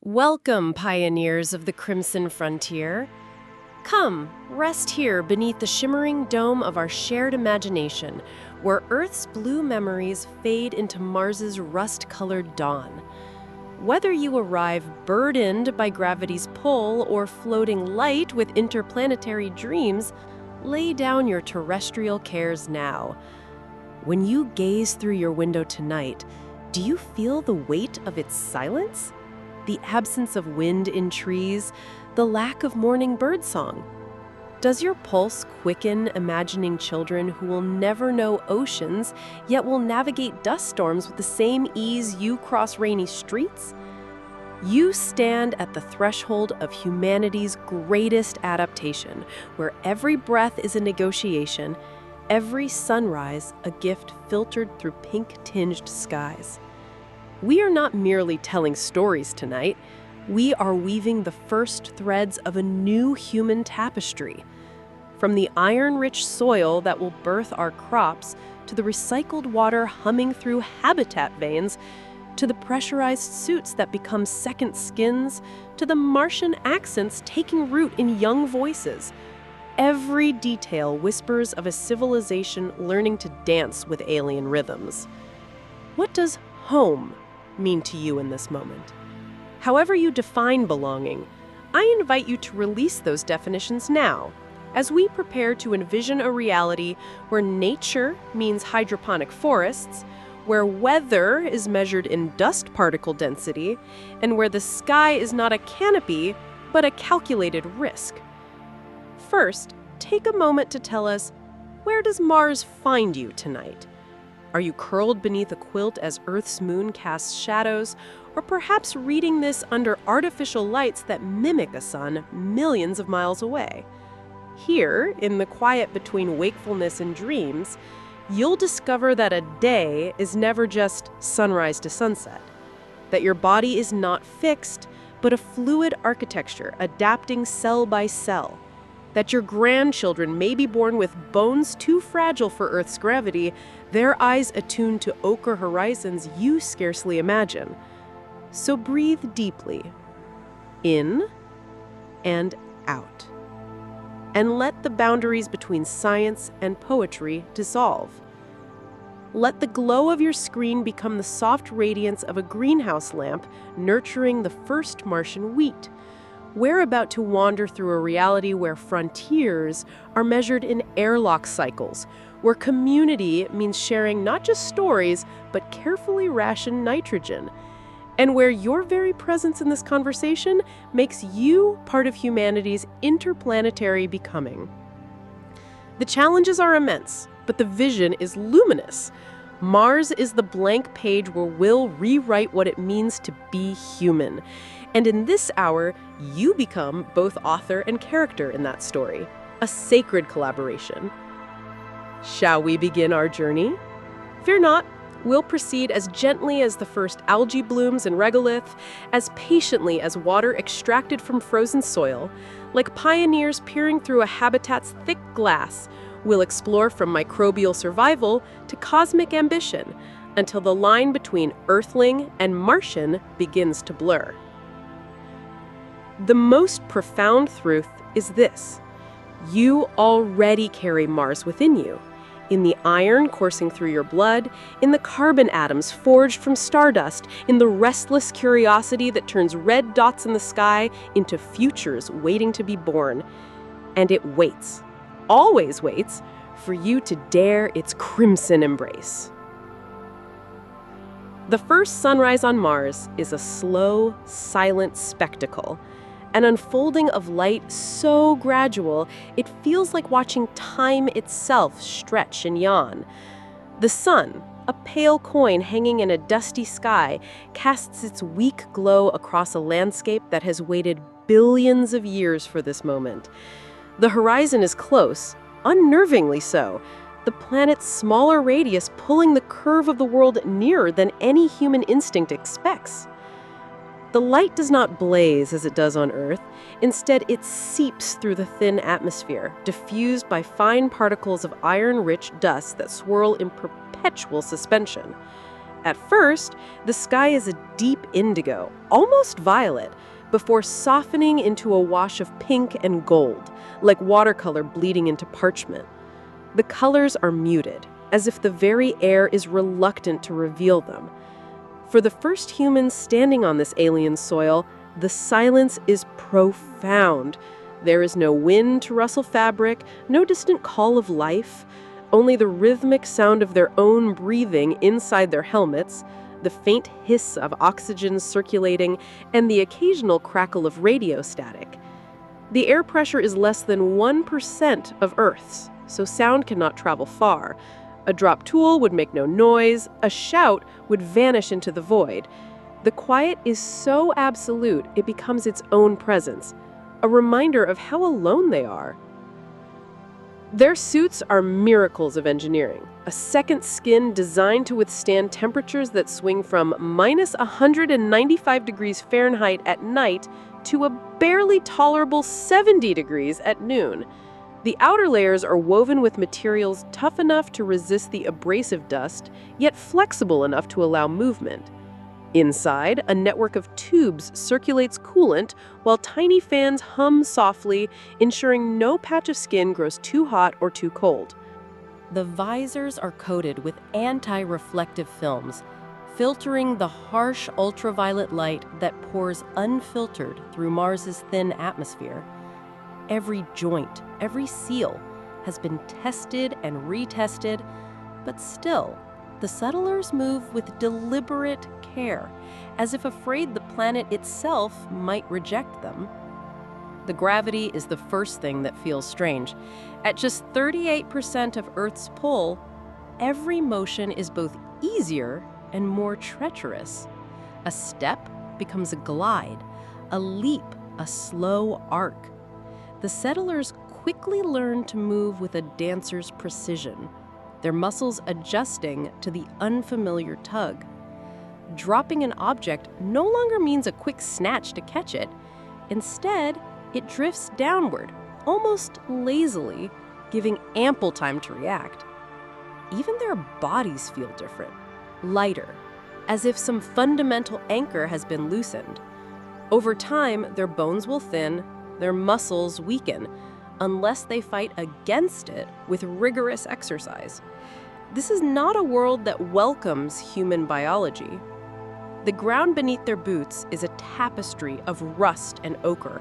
Welcome, pioneers of the Crimson Frontier. Come, rest here beneath the shimmering dome of our shared imagination, where Earth's blue memories fade into Mars's rust-colored dawn. Whether you arrive burdened by gravity's pull or floating light with interplanetary dreams, lay down your terrestrial cares now. When you gaze through your window tonight, do you feel the weight of its silence? The absence of wind in trees, the lack of morning birdsong? Does your pulse quicken imagining children who will never know oceans, yet will navigate dust storms with the same ease you cross rainy streets? You stand at the threshold of humanity's greatest adaptation, where every breath is a negotiation, every sunrise a gift filtered through pink-tinged skies. We are not merely telling stories tonight. We are weaving the first threads of a new human tapestry. From the iron-rich soil that will birth our crops, to the recycled water humming through habitat veins, to the pressurized suits that become second skins, to the Martian accents taking root in young voices. Every detail whispers of a civilization learning to dance with alien rhythms. What does home mean to you in this moment? However you define belonging, I invite you to release those definitions now, as we prepare to envision a reality where nature means hydroponic forests, where weather is measured in dust particle density, and where the sky is not a canopy, but a calculated risk. First, take a moment to tell us, where does Mars find you tonight? Are you curled beneath a quilt as Earth's moon casts shadows, or perhaps reading this under artificial lights that mimic a sun millions of miles away? Here, in the quiet between wakefulness and dreams, you'll discover that a day is never just sunrise to sunset, that your body is not fixed, but a fluid architecture adapting cell by cell, that your grandchildren may be born with bones too fragile for Earth's gravity, their eyes attuned to ochre horizons you scarcely imagine. So breathe deeply, in and out, and let the boundaries between science and poetry dissolve. Let the glow of your screen become the soft radiance of a greenhouse lamp nurturing the first Martian wheat. We're about to wander through a reality where frontiers are measured in airlock cycles, where community means sharing not just stories, but carefully rationed nitrogen, and where your very presence in this conversation makes you part of humanity's interplanetary becoming. The challenges are immense, but the vision is luminous. Mars is the blank page where we'll rewrite what it means to be human. And in this hour, you become both author and character in that story, a sacred collaboration. Shall we begin our journey? Fear not, we'll proceed as gently as the first algae blooms in regolith, as patiently as water extracted from frozen soil. Like pioneers peering through a habitat's thick glass, we'll explore from microbial survival to cosmic ambition, until the line between Earthling and Martian begins to blur. The most profound truth is this: you already carry Mars within you, in the iron coursing through your blood, in the carbon atoms forged from stardust, in the restless curiosity that turns red dots in the sky into futures waiting to be born. And it waits, always waits, for you to dare its crimson embrace. The first sunrise on Mars is a slow, silent spectacle. An unfolding of light so gradual, it feels like watching time itself stretch and yawn. The sun, a pale coin hanging in a dusty sky, casts its weak glow across a landscape that has waited billions of years for this moment. The horizon is close, unnervingly so, the planet's smaller radius pulling the curve of the world nearer than any human instinct expects. The light does not blaze as it does on Earth. Instead, it seeps through the thin atmosphere, diffused by fine particles of iron-rich dust that swirl in perpetual suspension. At first, the sky is a deep indigo, almost violet, before softening into a wash of pink and gold, like watercolor bleeding into parchment. The colors are muted, as if the very air is reluctant to reveal them. For the first humans standing on this alien soil, the silence is profound. There is no wind to rustle fabric, no distant call of life, only the rhythmic sound of their own breathing inside their helmets, the faint hiss of oxygen circulating, and the occasional crackle of radio static. The air pressure is less than 1% of Earth's, so sound cannot travel far. A dropped tool would make no noise, a shout would vanish into the void. The quiet is so absolute it becomes its own presence, a reminder of how alone they are. Their suits are miracles of engineering, a second skin designed to withstand temperatures that swing from minus 195 degrees Fahrenheit at night to a barely tolerable 70 degrees at noon. The outer layers are woven with materials tough enough to resist the abrasive dust, yet flexible enough to allow movement. Inside, a network of tubes circulates coolant while tiny fans hum softly, ensuring no patch of skin grows too hot or too cold. The visors are coated with anti-reflective films, filtering the harsh ultraviolet light that pours unfiltered through Mars's thin atmosphere. Every joint, every seal has been tested and retested, but still, the settlers move with deliberate care, as if afraid the planet itself might reject them. The gravity is the first thing that feels strange. At just 38% of Earth's pull, every motion is both easier and more treacherous. A step becomes a glide, a leap, a slow arc. The settlers quickly learn to move with a dancer's precision, their muscles adjusting to the unfamiliar tug. Dropping an object no longer means a quick snatch to catch it. Instead, it drifts downward, almost lazily, giving ample time to react. Even their bodies feel different, lighter, as if some fundamental anchor has been loosened. Over time, their bones will thin, their muscles weaken, unless they fight against it with rigorous exercise. This is not a world that welcomes human biology. The ground beneath their boots is a tapestry of rust and ochre,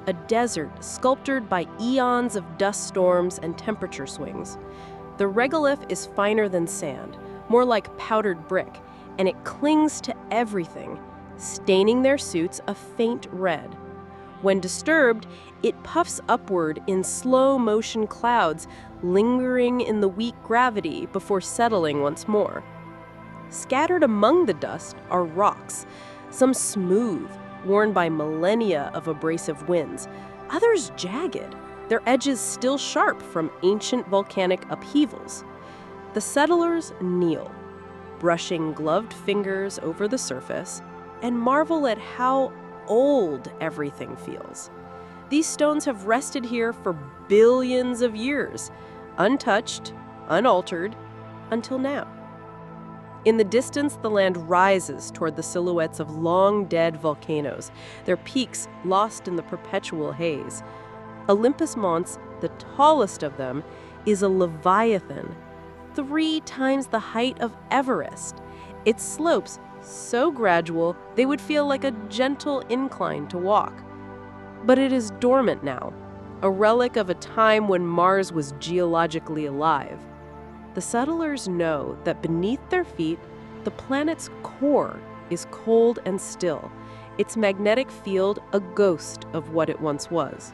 a desert sculptured by eons of dust storms and temperature swings. The regolith is finer than sand, more like powdered brick, and it clings to everything, staining their suits a faint red. When disturbed, it puffs upward in slow-motion clouds, lingering in the weak gravity before settling once more. Scattered among the dust are rocks, some smooth, worn by millennia of abrasive winds, others jagged, their edges still sharp from ancient volcanic upheavals. The settlers kneel, brushing gloved fingers over the surface, and marvel at how old everything feels. These stones have rested here for billions of years, untouched, unaltered, until now. In the distance, the land rises toward the silhouettes of long-dead volcanoes, their peaks lost in the perpetual haze. Olympus Mons, the tallest of them, is a leviathan, 3 times the height of Everest. Its slopes so gradual they would feel like a gentle incline to walk. But it is dormant now, a relic of a time when Mars was geologically alive. The settlers know that beneath their feet, the planet's core is cold and still, its magnetic field a ghost of what it once was.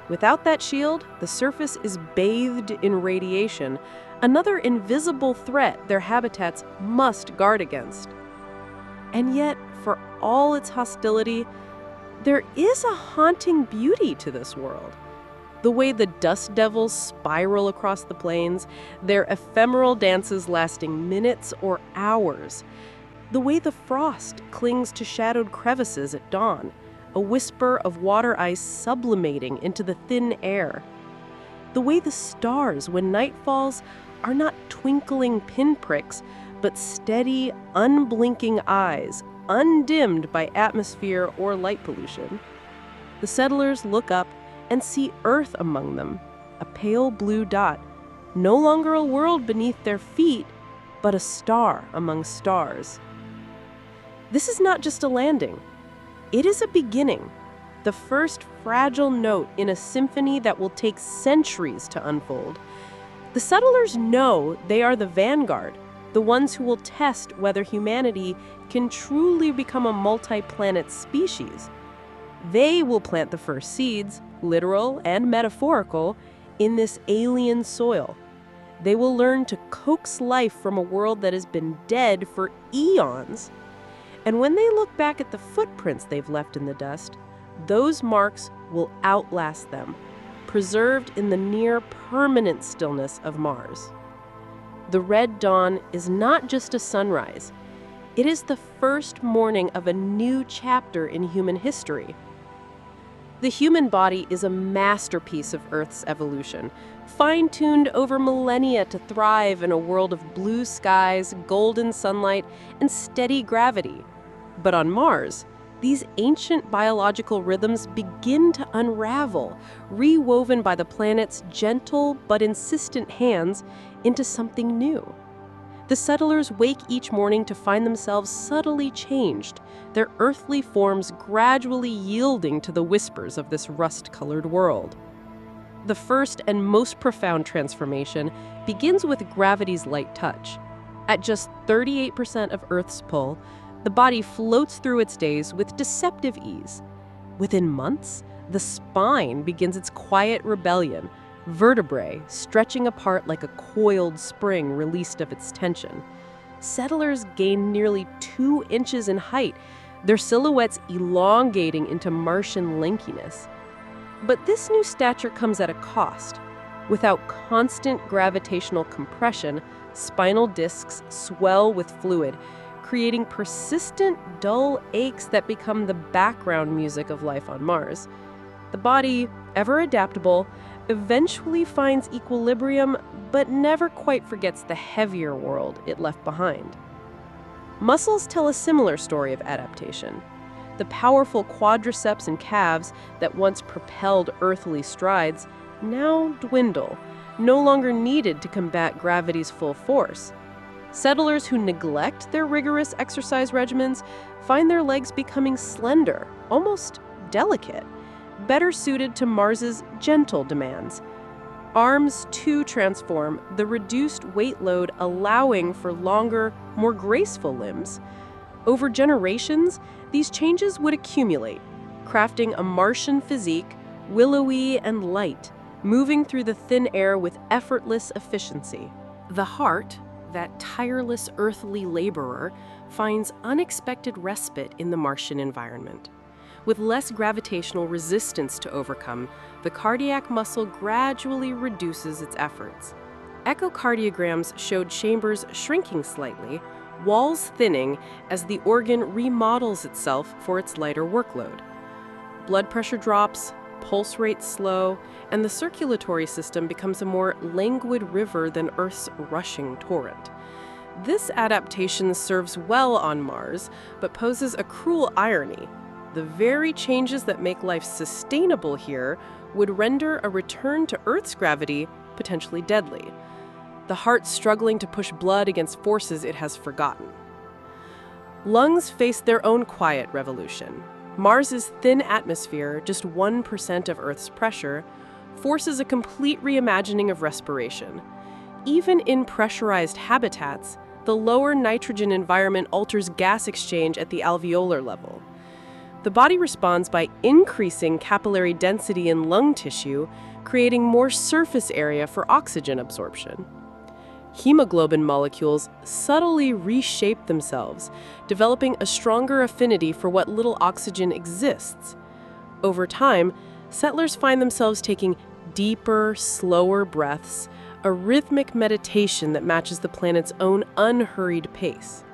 Without that shield, the surface is bathed in radiation, another invisible threat their habitats must guard against. And yet, for all its hostility, there is a haunting beauty to this world. The way the dust devils spiral across the plains, their ephemeral dances lasting minutes or hours. The way the frost clings to shadowed crevices at dawn, a whisper of water ice sublimating into the thin air. The way the stars, when night falls, are not twinkling pinpricks, but steady, unblinking eyes, undimmed by atmosphere or light pollution. The settlers look up and see Earth among them, a pale blue dot, no longer a world beneath their feet, but a star among stars. This is not just a landing. It is a beginning, the first fragile note in a symphony that will take centuries to unfold. The settlers know they are the vanguard, the ones who will test whether humanity can truly become a multi-planet species. They will plant the first seeds, literal and metaphorical, in this alien soil. They will learn to coax life from a world that has been dead for eons. And when they look back at the footprints they've left in the dust, those marks will outlast them, preserved in the near-permanent stillness of Mars. The red dawn is not just a sunrise. It is the first morning of a new chapter in human history. The human body is a masterpiece of Earth's evolution, fine-tuned over millennia to thrive in a world of blue skies, golden sunlight, and steady gravity. But on Mars, these ancient biological rhythms begin to unravel, rewoven by the planet's gentle but insistent hands into something new. The settlers wake each morning to find themselves subtly changed, their earthly forms gradually yielding to the whispers of this rust-colored world. The first and most profound transformation begins with gravity's light touch. At just 38% of Earth's pull, the body floats through its days with deceptive ease. Within months, the spine begins its quiet rebellion, vertebrae stretching apart like a coiled spring released of its tension. Settlers gain nearly 2 inches in height, their silhouettes elongating into Martian lankiness. But this new stature comes at a cost. Without constant gravitational compression, spinal discs swell with fluid, creating persistent, dull aches that become the background music of life on Mars. The body, ever adaptable, eventually finds equilibrium, but never quite forgets the heavier world it left behind. Muscles tell a similar story of adaptation. The powerful quadriceps and calves that once propelled earthly strides now dwindle, no longer needed to combat gravity's full force. Settlers who neglect their rigorous exercise regimens find their legs becoming slender, almost delicate, better suited to Mars's gentle demands. Arms, too, transform, the reduced weight load allowing for longer, more graceful limbs. Over generations, these changes would accumulate, crafting a Martian physique, willowy and light, moving through the thin air with effortless efficiency. The heart, that tireless earthly laborer, finds unexpected respite in the Martian environment. With less gravitational resistance to overcome, the cardiac muscle gradually reduces its efforts. Echocardiograms showed chambers shrinking slightly, walls thinning as the organ remodels itself for its lighter workload. Blood pressure drops, pulse rates slow, and the circulatory system becomes a more languid river than Earth's rushing torrent. This adaptation serves well on Mars, but poses a cruel irony. The very changes that make life sustainable here would render a return to Earth's gravity potentially deadly. The heart struggling to push blood against forces it has forgotten. Lungs face their own quiet revolution. Mars's thin atmosphere, just 1% of Earth's pressure, forces a complete reimagining of respiration. Even in pressurized habitats, the lower nitrogen environment alters gas exchange at the alveolar level. The body responds by increasing capillary density in lung tissue, creating more surface area for oxygen absorption. Hemoglobin molecules subtly reshape themselves, developing a stronger affinity for what little oxygen exists. Over time, settlers find themselves taking deeper, slower breaths, a rhythmic meditation that matches the planet's own unhurried pace.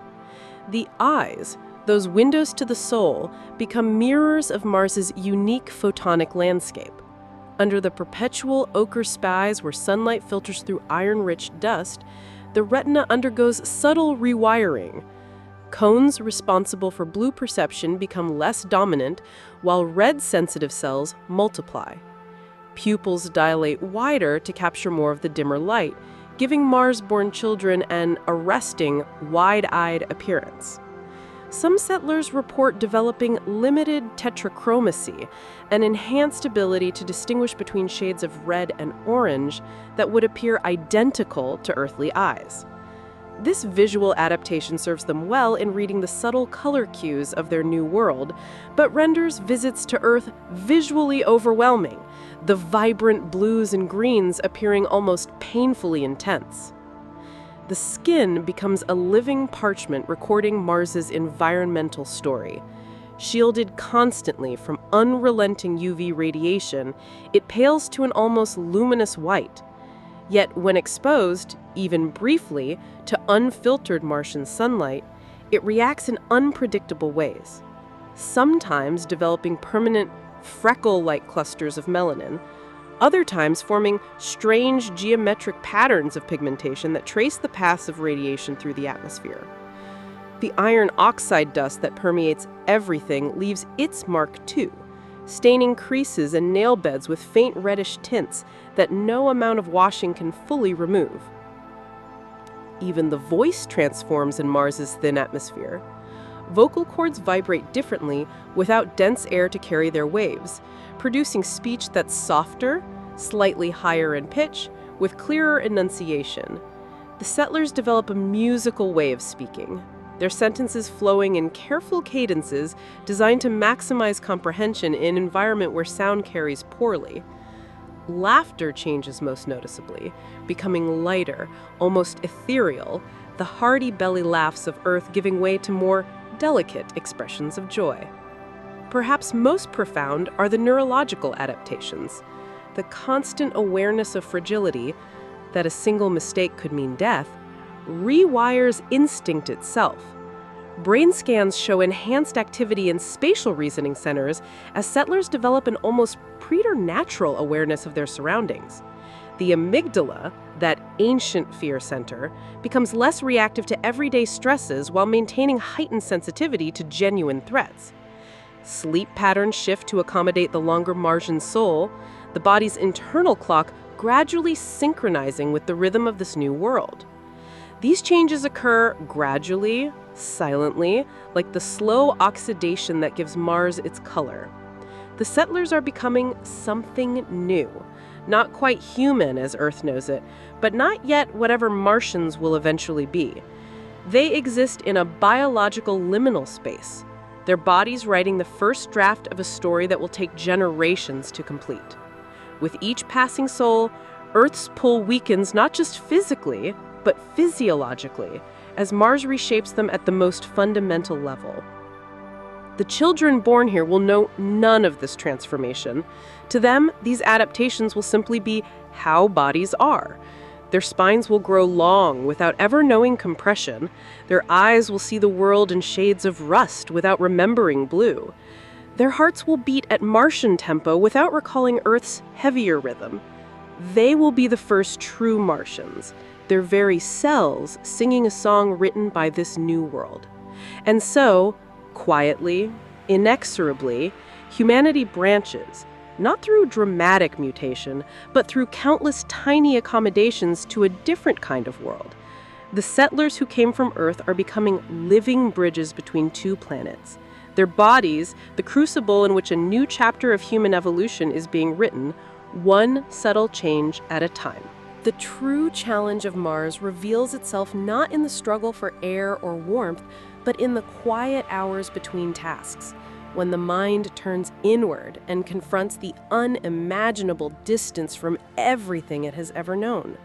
The eyes, those windows to the soul, become mirrors of Mars's unique photonic landscape. Under the perpetual ochre skies where sunlight filters through iron-rich dust, the retina undergoes subtle rewiring. Cones responsible for blue perception become less dominant, while red-sensitive cells multiply. Pupils dilate wider to capture more of the dimmer light, giving Mars-born children an arresting, wide-eyed appearance. Some settlers report developing limited tetrachromacy, an enhanced ability to distinguish between shades of red and orange that would appear identical to earthly eyes. This visual adaptation serves them well in reading the subtle color cues of their new world, but renders visits to Earth visually overwhelming, the vibrant blues and greens appearing almost painfully intense. The skin becomes a living parchment recording Mars's environmental story. Shielded constantly from unrelenting UV radiation, it pales to an almost luminous white. Yet when exposed, even briefly, to unfiltered Martian sunlight, it reacts in unpredictable ways, sometimes developing permanent freckle-like clusters of melanin, other times forming strange geometric patterns of pigmentation that trace the paths of radiation through the atmosphere. The iron oxide dust that permeates everything leaves its mark too, staining creases and nail beds with faint reddish tints that no amount of washing can fully remove. Even the voice transforms in Mars's thin atmosphere. Vocal cords vibrate differently without dense air to carry their waves, producing speech that's softer, slightly higher in pitch, with clearer enunciation. The settlers develop a musical way of speaking, their sentences flowing in careful cadences designed to maximize comprehension in an environment where sound carries poorly. Laughter changes most noticeably, becoming lighter, almost ethereal, the hearty belly laughs of Earth giving way to more delicate expressions of joy. Perhaps most profound are the neurological adaptations. The constant awareness of fragility, that a single mistake could mean death, rewires instinct itself. Brain scans show enhanced activity in spatial reasoning centers as settlers develop an almost preternatural awareness of their surroundings. The amygdala, that ancient fear center, becomes less reactive to everyday stresses while maintaining heightened sensitivity to genuine threats. Sleep patterns shift to accommodate the longer Martian soul, the body's internal clock gradually synchronizing with the rhythm of this new world. These changes occur gradually, silently, like the slow oxidation that gives Mars its color. The settlers are becoming something new, not quite human as Earth knows it, but not yet whatever Martians will eventually be. They exist in a biological liminal space, their bodies writing the first draft of a story that will take generations to complete. With each passing soul, Earth's pull weakens not just physically, but physiologically, as Mars reshapes them at the most fundamental level. The children born here will know none of this transformation. To them, these adaptations will simply be how bodies are. Their spines will grow long without ever knowing compression. Their eyes will see the world in shades of rust without remembering blue. Their hearts will beat at Martian tempo without recalling Earth's heavier rhythm. They will be the first true Martians, their very cells singing a song written by this new world. And so, quietly, inexorably, humanity branches, not through dramatic mutation, but through countless tiny accommodations to a different kind of world. The settlers who came from Earth are becoming living bridges between two planets. Their bodies, the crucible in which a new chapter of human evolution is being written, one subtle change at a time. The true challenge of Mars reveals itself not in the struggle for air or warmth, but in the quiet hours between tasks, when the mind turns inward and confronts the unimaginable distance from everything it has ever known.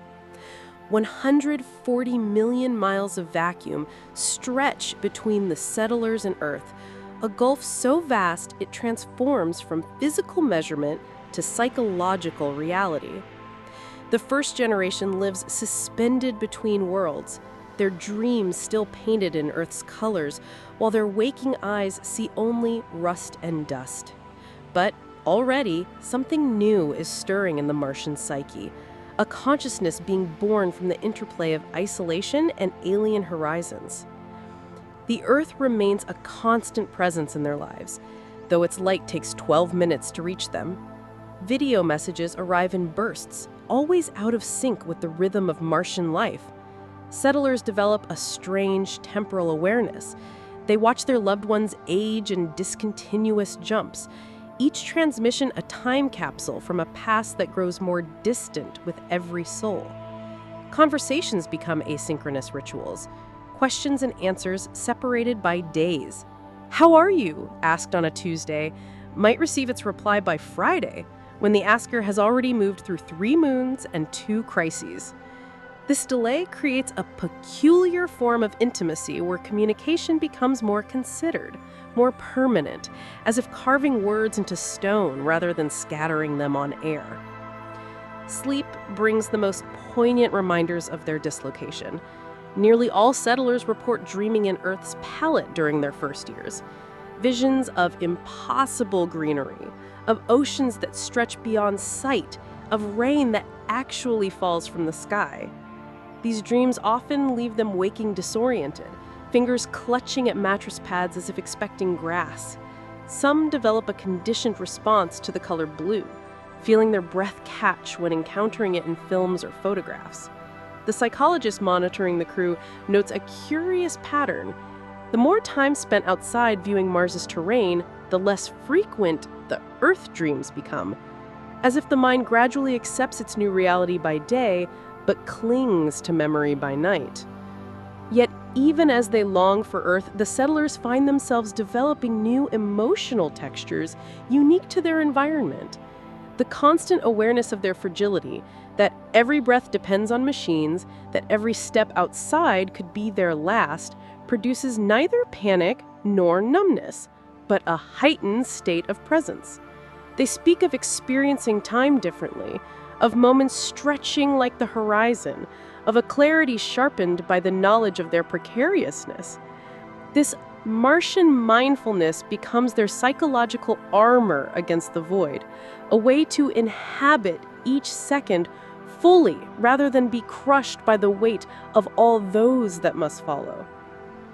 140 million miles of vacuum stretch between the settlers and Earth, a gulf so vast it transforms from physical measurement to psychological reality. The first generation lives suspended between worlds, their dreams still painted in Earth's colors, while their waking eyes see only rust and dust. But already, something new is stirring in the Martian psyche, a consciousness being born from the interplay of isolation and alien horizons. The Earth remains a constant presence in their lives, though its light takes 12 minutes to reach them. Video messages arrive in bursts, always out of sync with the rhythm of Martian life. Settlers develop a strange temporal awareness. They watch their loved ones age in discontinuous jumps, each transmission a time capsule from a past that grows more distant with every soul. Conversations become asynchronous rituals, questions and answers separated by days. "How are you?" asked on a Tuesday, might receive its reply by Friday, when the asker has already moved through 3 moons and 2 crises. This delay creates a peculiar form of intimacy where communication becomes more considered, more permanent, as if carving words into stone rather than scattering them on air. Sleep brings the most poignant reminders of their dislocation. Nearly all settlers report dreaming in Earth's palette during their first years. Visions of impossible greenery, of oceans that stretch beyond sight, of rain that actually falls from the sky. These dreams often leave them waking disoriented, fingers clutching at mattress pads as if expecting grass. Some develop a conditioned response to the color blue, feeling their breath catch when encountering it in films or photographs. The psychologist monitoring the crew notes a curious pattern. The more time spent outside viewing Mars's terrain, the less frequent the Earth dreams become, as if the mind gradually accepts its new reality by day, but clings to memory by night. Yet, even as they long for Earth, the settlers find themselves developing new emotional textures unique to their environment. The constant awareness of their fragility, that every breath depends on machines, that every step outside could be their last, produces neither panic nor numbness, but a heightened state of presence. They speak of experiencing time differently, of moments stretching like the horizon, of a clarity sharpened by the knowledge of their precariousness. This Martian mindfulness becomes their psychological armor against the void, a way to inhabit each second fully rather than be crushed by the weight of all those that must follow.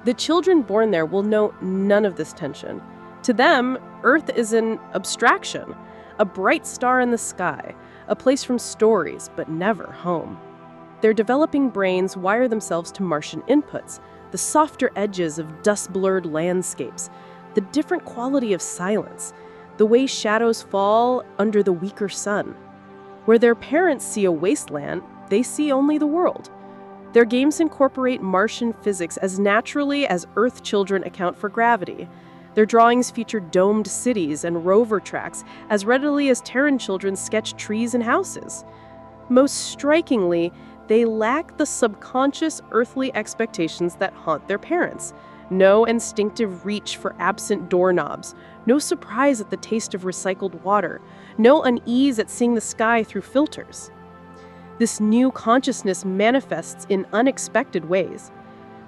The children born there will know none of this tension. To them, Earth is an abstraction, a bright star in the sky, a place from stories, but never home. Their developing brains wire themselves to Martian inputs, the softer edges of dust-blurred landscapes, the different quality of silence, the way shadows fall under the weaker sun. Where their parents see a wasteland, they see only the world. Their games incorporate Martian physics as naturally as Earth children account for gravity. Their drawings feature domed cities and rover tracks as readily as Terran children sketch trees and houses. Most strikingly, they lack the subconscious earthly expectations that haunt their parents. No instinctive reach for absent doorknobs, no surprise at the taste of recycled water, no unease at seeing the sky through filters. This new consciousness manifests in unexpected ways.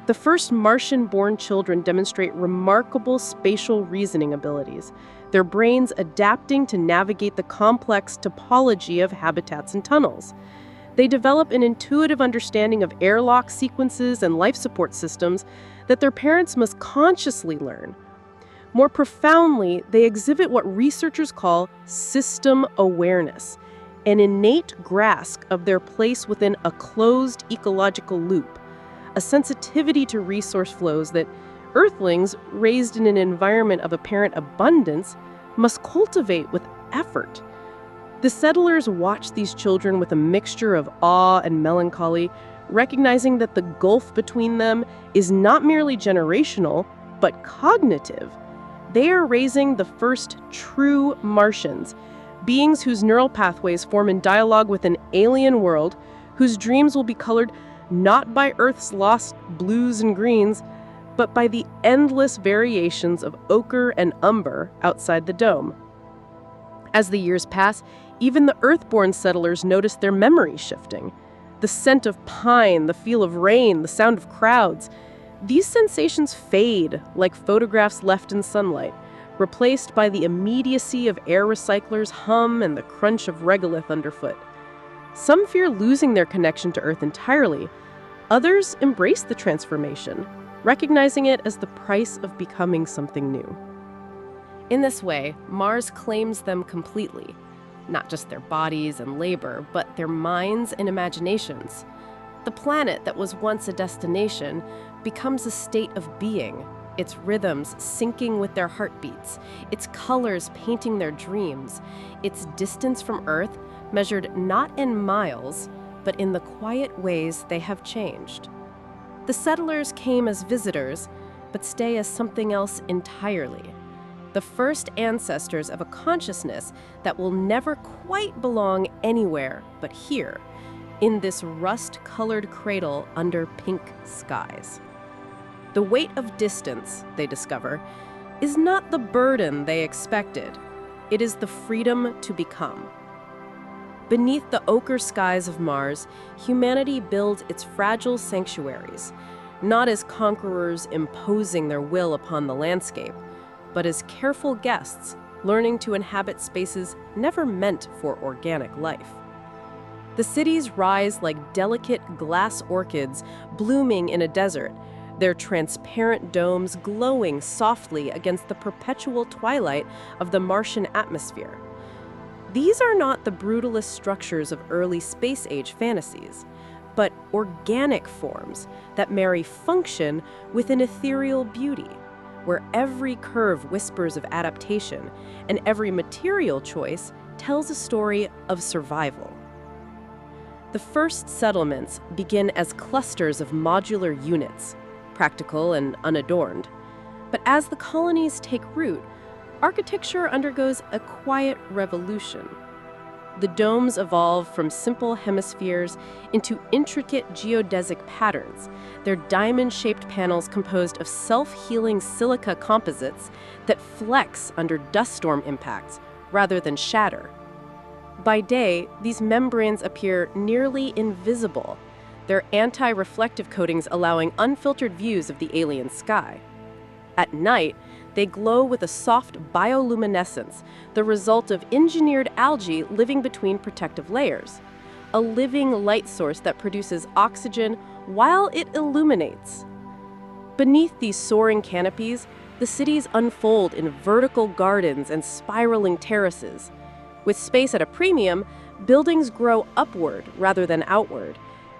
The first Martian-born children demonstrate remarkable spatial reasoning abilities, their brains adapting to navigate the complex topology of habitats and tunnels. They develop an intuitive understanding of airlock sequences and life support systems that their parents must consciously learn. More profoundly, they exhibit what researchers call system awareness, an innate grasp of their place within a closed ecological loop, a sensitivity to resource flows that Earthlings, raised in an environment of apparent abundance, must cultivate with effort. The settlers watch these children with a mixture of awe and melancholy, recognizing that the gulf between them is not merely generational, but cognitive. They are raising the first true Martians, beings whose neural pathways form in dialogue with an alien world, whose dreams will be colored not by Earth's lost blues and greens, but by the endless variations of ochre and umber outside the dome. As the years pass, even the Earthborn settlers notice their memory shifting. The scent of pine, the feel of rain, the sound of crowds. These sensations fade like photographs left in sunlight, replaced by the immediacy of air recyclers' hum and the crunch of regolith underfoot. Some fear losing their connection to Earth entirely. Others embrace the transformation, recognizing it as the price of becoming something new. In this way, Mars claims them completely, not just their bodies and labor, but their minds and imaginations. The planet that was once a destination becomes a state of being, its rhythms syncing with their heartbeats, its colors painting their dreams, its distance from Earth measured not in miles, but in the quiet ways they have changed. The settlers came as visitors, but stay as something else entirely. The first ancestors of a consciousness that will never quite belong anywhere but here, in this rust-colored cradle under pink skies. The weight of distance, they discover, is not the burden they expected. It is the freedom to become. Beneath the ochre skies of Mars, humanity builds its fragile sanctuaries, not as conquerors imposing their will upon the landscape, but as careful guests learning to inhabit spaces never meant for organic life. The cities rise like delicate glass orchids blooming in a desert, their transparent domes glowing softly against the perpetual twilight of the Martian atmosphere. These are not the brutalist structures of early space-age fantasies, but organic forms that marry function with an ethereal beauty, where every curve whispers of adaptation and every material choice tells a story of survival. The first settlements begin as clusters of modular units, practical and unadorned. But as the colonies take root, architecture undergoes a quiet revolution. The domes evolve from simple hemispheres into intricate geodesic patterns, their diamond-shaped panels composed of self-healing silica composites that flex under dust storm impacts rather than shatter. By day, these membranes appear nearly invisible, their anti-reflective coatings allowing unfiltered views of the alien sky. At night, they glow with a soft bioluminescence, the result of engineered algae living between protective layers, a living light source that produces oxygen while it illuminates. Beneath these soaring canopies, the cities unfold in vertical gardens and spiraling terraces. With space at a premium, buildings grow upward rather than outward,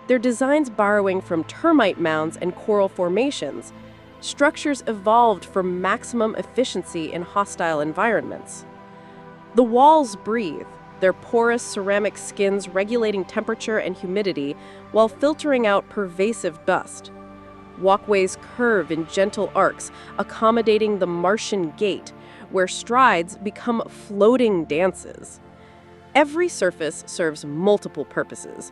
their designs borrowing from termite mounds and coral formations. Structures evolved for maximum efficiency in hostile environments. The walls breathe, their porous ceramic skins regulating temperature and humidity while filtering out pervasive dust. Walkways curve in gentle arcs, accommodating the Martian gait, where strides become floating dances. Every surface serves multiple purposes.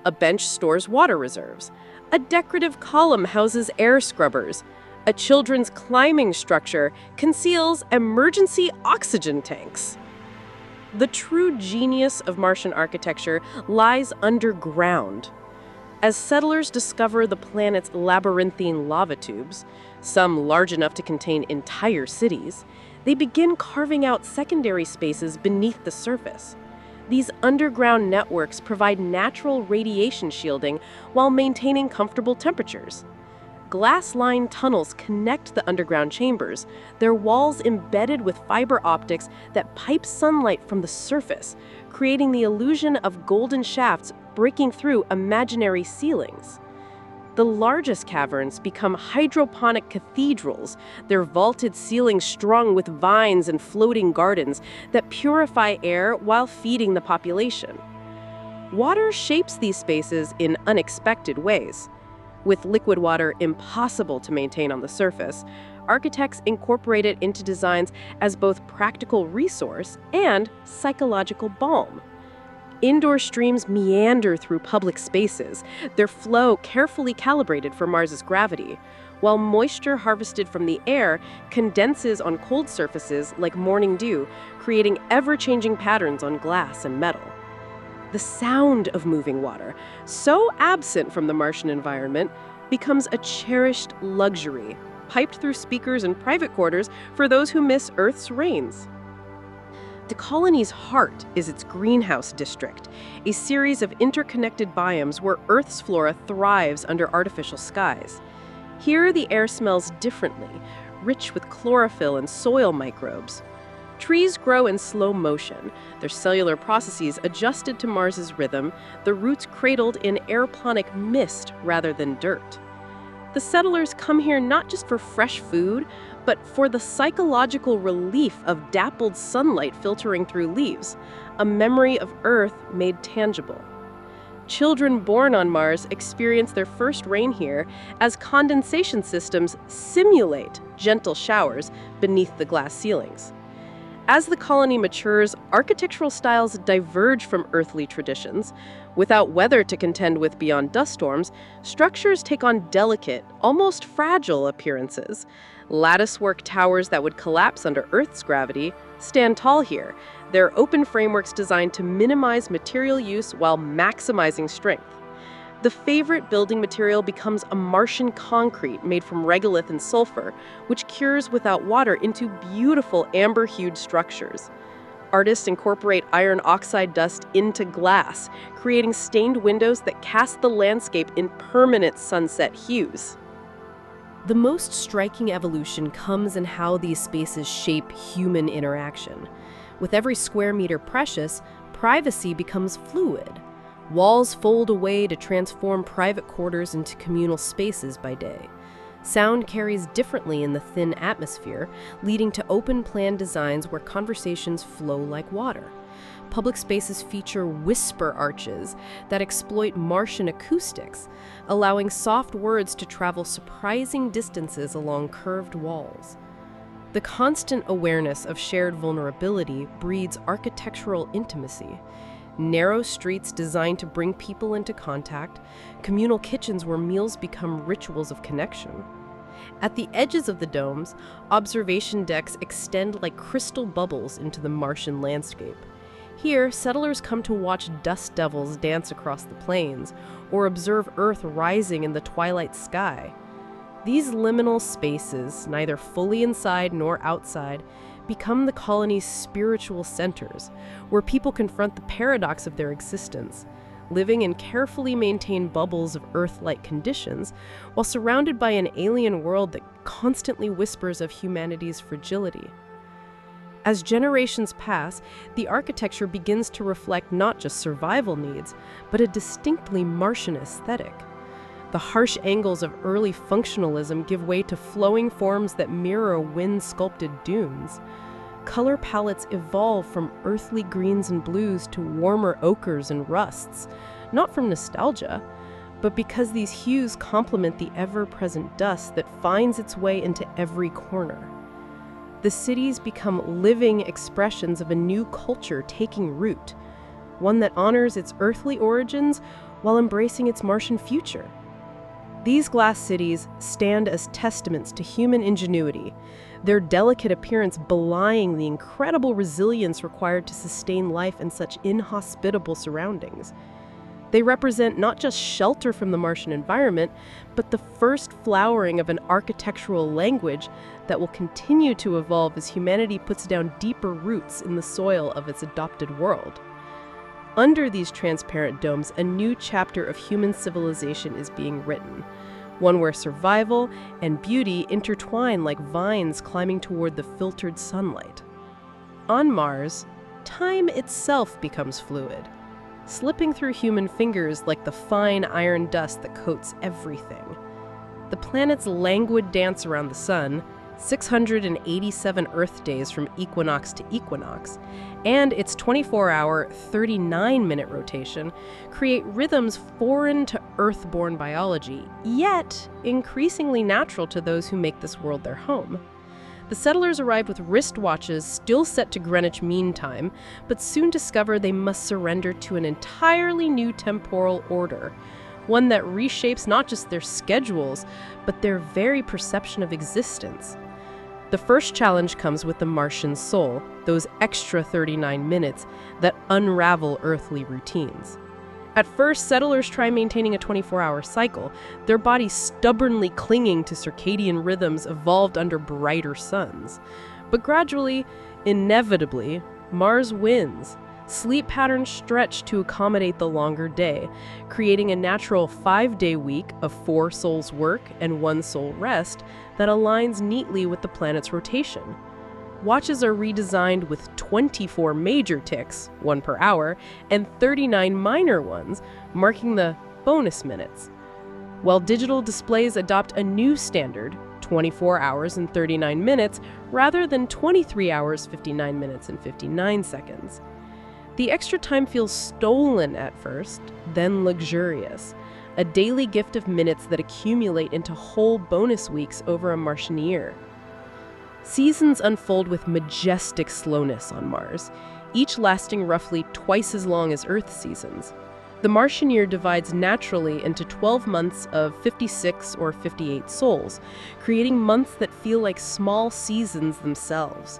A bench stores water reserves. A decorative column houses air scrubbers. A children's climbing structure conceals emergency oxygen tanks. The true genius of Martian architecture lies underground. As settlers discover the planet's labyrinthine lava tubes, some large enough to contain entire cities, they begin carving out secondary spaces beneath the surface. These underground networks provide natural radiation shielding while maintaining comfortable temperatures. Glass-lined tunnels connect the underground chambers, their walls embedded with fiber optics that pipe sunlight from the surface, creating the illusion of golden shafts breaking through imaginary ceilings. The largest caverns become hydroponic cathedrals, their vaulted ceilings strung with vines and floating gardens that purify air while feeding the population. Water shapes these spaces in unexpected ways. With liquid water impossible to maintain on the surface, architects incorporate it into designs as both practical resource and psychological balm. Indoor streams meander through public spaces, their flow carefully calibrated for Mars's gravity, while moisture harvested from the air condenses on cold surfaces like morning dew, creating ever-changing patterns on glass and metal. The sound of moving water, so absent from the Martian environment, becomes a cherished luxury, piped through speakers in private quarters for those who miss Earth's rains. The colony's heart is its greenhouse district, a series of interconnected biomes where Earth's flora thrives under artificial skies. Here, the air smells differently, rich with chlorophyll and soil microbes. Trees grow in slow motion, their cellular processes adjusted to Mars's rhythm, the roots cradled in aeroponic mist rather than dirt. The settlers come here not just for fresh food, but for the psychological relief of dappled sunlight filtering through leaves, a memory of Earth made tangible. Children born on Mars experience their first rain here as condensation systems simulate gentle showers beneath the glass ceilings. As the colony matures, architectural styles diverge from earthly traditions. Without weather to contend with beyond dust storms, structures take on delicate, almost fragile appearances. Latticework towers that would collapse under Earth's gravity stand tall here. They're open frameworks designed to minimize material use while maximizing strength. The favorite building material becomes a Martian concrete made from regolith and sulfur, which cures without water into beautiful amber-hued structures. Artists incorporate iron oxide dust into glass, creating stained windows that cast the landscape in permanent sunset hues. The most striking evolution comes in how these spaces shape human interaction. With every square meter precious, privacy becomes fluid. Walls fold away to transform private quarters into communal spaces by day. Sound carries differently in the thin atmosphere, leading to open-plan designs where conversations flow like water. Public spaces feature whisper arches that exploit Martian acoustics, allowing soft words to travel surprising distances along curved walls. The constant awareness of shared vulnerability breeds architectural intimacy. Narrow streets designed to bring people into contact, communal kitchens where meals become rituals of connection. At the edges of the domes, observation decks extend like crystal bubbles into the Martian landscape. Here, settlers come to watch dust devils dance across the plains, or observe Earth rising in the twilight sky. These liminal spaces, neither fully inside nor outside, become the colony's spiritual centers, where people confront the paradox of their existence, living in carefully maintained bubbles of Earth-like conditions, while surrounded by an alien world that constantly whispers of humanity's fragility. As generations pass, the architecture begins to reflect not just survival needs, but a distinctly Martian aesthetic. The harsh angles of early functionalism give way to flowing forms that mirror wind-sculpted dunes. Color palettes evolve from earthly greens and blues to warmer ochres and rusts, not from nostalgia, but because these hues complement the ever-present dust that finds its way into every corner. The cities become living expressions of a new culture taking root, one that honors its earthly origins while embracing its Martian future. These glass cities stand as testaments to human ingenuity, their delicate appearance belying the incredible resilience required to sustain life in such inhospitable surroundings. They represent not just shelter from the Martian environment, but the first flowering of an architectural language that will continue to evolve as humanity puts down deeper roots in the soil of its adopted world. Under these transparent domes, a new chapter of human civilization is being written, one where survival and beauty intertwine like vines climbing toward the filtered sunlight. On Mars, time itself becomes fluid, slipping through human fingers like the fine iron dust that coats everything. The planet's languid dance around the sun, 687 Earth days from equinox to equinox, and its 24-hour, 39-minute rotation create rhythms foreign to Earth-born biology, yet increasingly natural to those who make this world their home. The settlers arrived with wristwatches still set to Greenwich Mean Time, but soon discover they must surrender to an entirely new temporal order, one that reshapes not just their schedules, but their very perception of existence. The first challenge comes with the Martian soul, those extra 39 minutes that unravel earthly routines. At first, settlers try maintaining a 24-hour cycle, their bodies stubbornly clinging to circadian rhythms evolved under brighter suns. But gradually, inevitably, Mars wins. Sleep patterns stretch to accommodate the longer day, creating a natural 5-day week of 4 sols work and 1 sol rest that aligns neatly with the planet's rotation. Watches are redesigned with 24 major ticks, 1 per hour, and 39 minor ones, marking the bonus minutes. While digital displays adopt a new standard, 24 hours and 39 minutes, rather than 23 hours, 59 minutes, and 59 seconds. The extra time feels stolen at first, then luxurious, a daily gift of minutes that accumulate into whole bonus weeks over a Martian year. Seasons unfold with majestic slowness on Mars, each lasting roughly twice as long as Earth seasons. The Martian year divides naturally into 12 months of 56 or 58 sols, creating months that feel like small seasons themselves.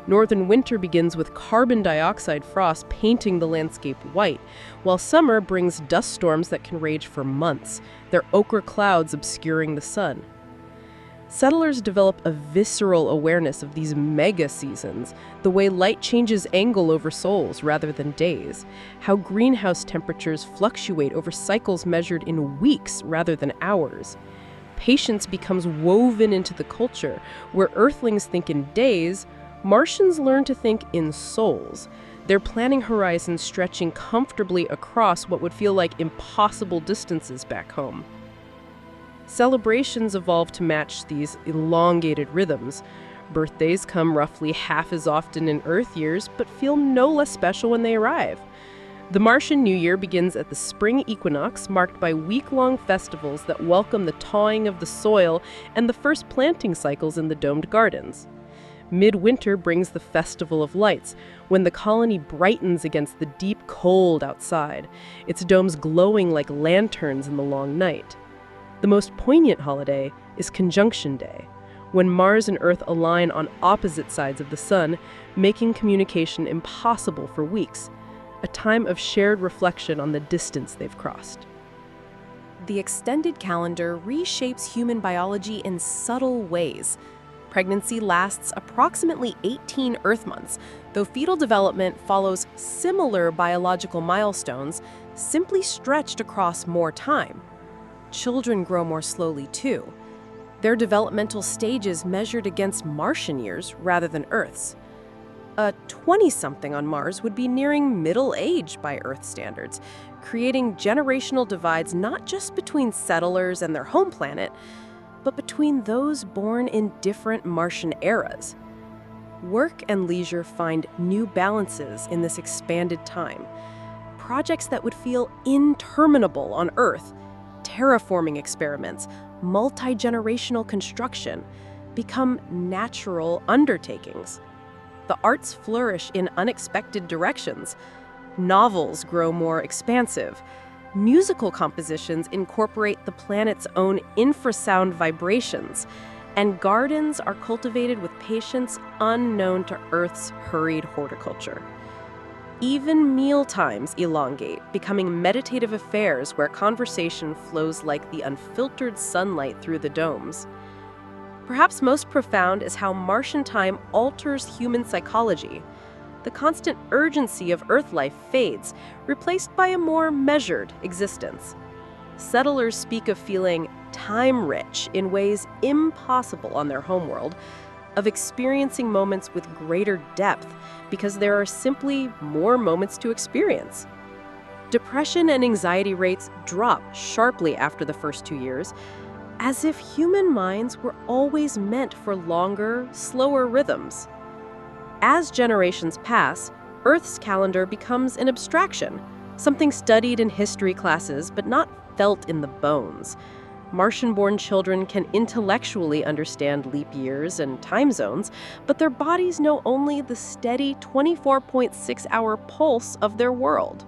Northern winter begins with carbon dioxide frost painting the landscape white, while summer brings dust storms that can rage for months, their ochre clouds obscuring the sun. Settlers develop a visceral awareness of these mega seasons, the way light changes angle over sols rather than days, how greenhouse temperatures fluctuate over cycles measured in weeks rather than hours. Patience becomes woven into the culture, where Earthlings think in days, Martians learn to think in sols, their planning horizons stretching comfortably across what would feel like impossible distances back home. Celebrations evolve to match these elongated rhythms. Birthdays come roughly half as often in Earth years, but feel no less special when they arrive. The Martian New Year begins at the spring equinox, marked by week-long festivals that welcome the thawing of the soil and the first planting cycles in the domed gardens. Midwinter brings the Festival of Lights, when the colony brightens against the deep cold outside, its domes glowing like lanterns in the long night. The most poignant holiday is Conjunction Day, when Mars and Earth align on opposite sides of the Sun, making communication impossible for weeks, a time of shared reflection on the distance they've crossed. The extended calendar reshapes human biology in subtle ways. Pregnancy lasts approximately 18 Earth months, though fetal development follows similar biological milestones, simply stretched across more time. Children grow more slowly too. Their developmental stages measured against Martian years rather than Earth's. A 20-something on Mars would be nearing middle age by Earth standards, creating generational divides not just between settlers and their home planet, but between those born in different Martian eras. Work and leisure find new balances in this expanded time. Projects that would feel interminable on Earth, terraforming experiments, multi-generational construction, become natural undertakings. The arts flourish in unexpected directions. Novels grow more expansive. Musical compositions incorporate the planet's own infrasound vibrations, and gardens are cultivated with patience unknown to Earth's hurried horticulture. Even meal times elongate, becoming meditative affairs where conversation flows like the unfiltered sunlight through the domes. Perhaps most profound is how Martian time alters human psychology. The constant urgency of Earth life fades, replaced by a more measured existence. Settlers speak of feeling time-rich in ways impossible on their homeworld, of experiencing moments with greater depth because there are simply more moments to experience. Depression and anxiety rates drop sharply after the first 2 years, as if human minds were always meant for longer, slower rhythms. As generations pass, Earth's calendar becomes an abstraction, something studied in history classes but not felt in the bones. Martian-born children can intellectually understand leap years and time zones, but their bodies know only the steady 24.6-hour pulse of their world.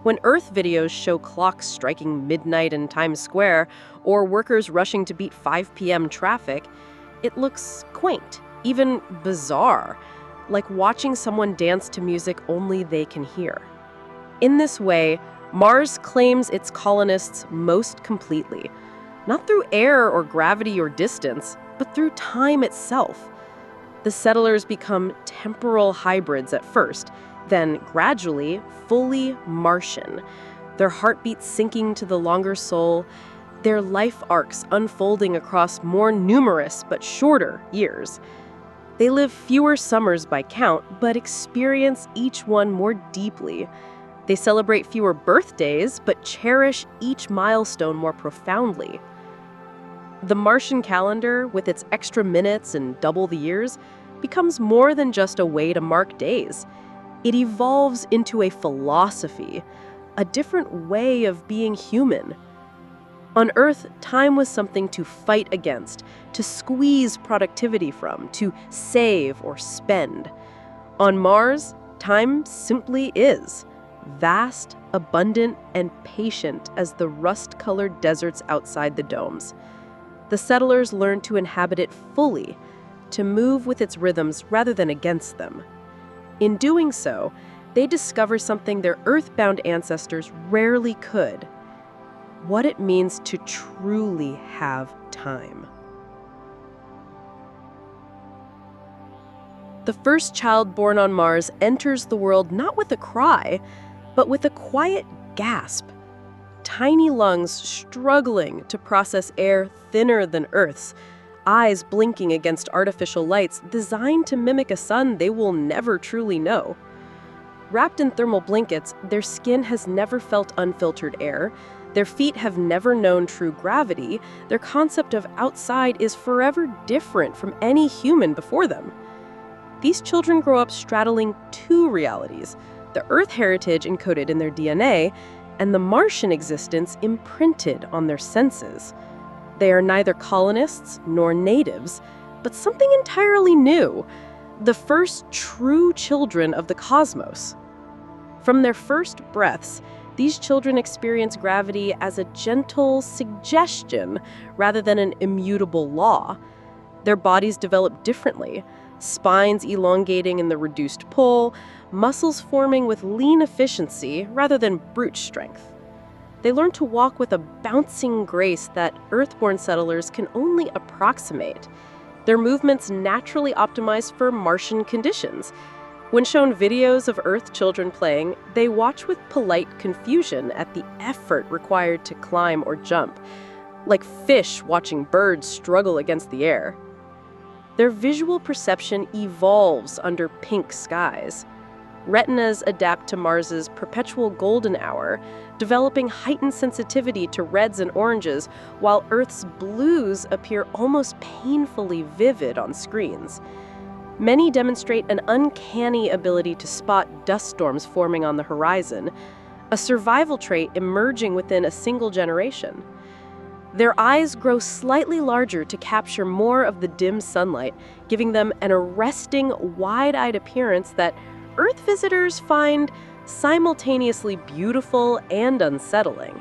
When Earth videos show clocks striking midnight in Times Square or workers rushing to beat 5 p.m. traffic, it looks quaint, even bizarre, like watching someone dance to music only they can hear. In this way, Mars claims its colonists most completely, not through air or gravity or distance, but through time itself. The settlers become temporal hybrids at first, then gradually fully Martian, their heartbeats sinking to the longer soul, their life arcs unfolding across more numerous but shorter years. They live fewer summers by count, but experience each one more deeply. They celebrate fewer birthdays, but cherish each milestone more profoundly. The Martian calendar, with its extra minutes and double the years, becomes more than just a way to mark days. It evolves into a philosophy, a different way of being human. On Earth, time was something to fight against, to squeeze productivity from, to save or spend. On Mars, time simply is, vast, abundant, and patient as the rust-colored deserts outside the domes. The settlers learned to inhabit it fully, to move with its rhythms rather than against them. In doing so, they discover something their earthbound ancestors rarely could: what it means to truly have time. The first child born on Mars enters the world not with a cry, but with a quiet gasp. Tiny lungs struggling to process air thinner than Earth's, eyes blinking against artificial lights designed to mimic a sun they will never truly know. Wrapped in thermal blankets, their skin has never felt unfiltered air, their feet have never known true gravity, their concept of outside is forever different from any human before them. These children grow up straddling two realities: the Earth heritage encoded in their DNA, and the Martian existence imprinted on their senses. They are neither colonists nor natives, but something entirely new: the first true children of the cosmos. From their first breaths, these children experience gravity as a gentle suggestion rather than an immutable law. Their bodies develop differently, spines elongating in the reduced pull, muscles forming with lean efficiency rather than brute strength. They learn to walk with a bouncing grace that Earthborn settlers can only approximate. Their movements naturally optimized for Martian conditions. When shown videos of Earth children playing, they watch with polite confusion at the effort required to climb or jump, like fish watching birds struggle against the air. Their visual perception evolves under pink skies. Retinas adapt to Mars's perpetual golden hour, developing heightened sensitivity to reds and oranges, while Earth's blues appear almost painfully vivid on screens. Many demonstrate an uncanny ability to spot dust storms forming on the horizon, a survival trait emerging within a single generation. Their eyes grow slightly larger to capture more of the dim sunlight, giving them an arresting, wide-eyed appearance that Earth visitors find simultaneously beautiful and unsettling.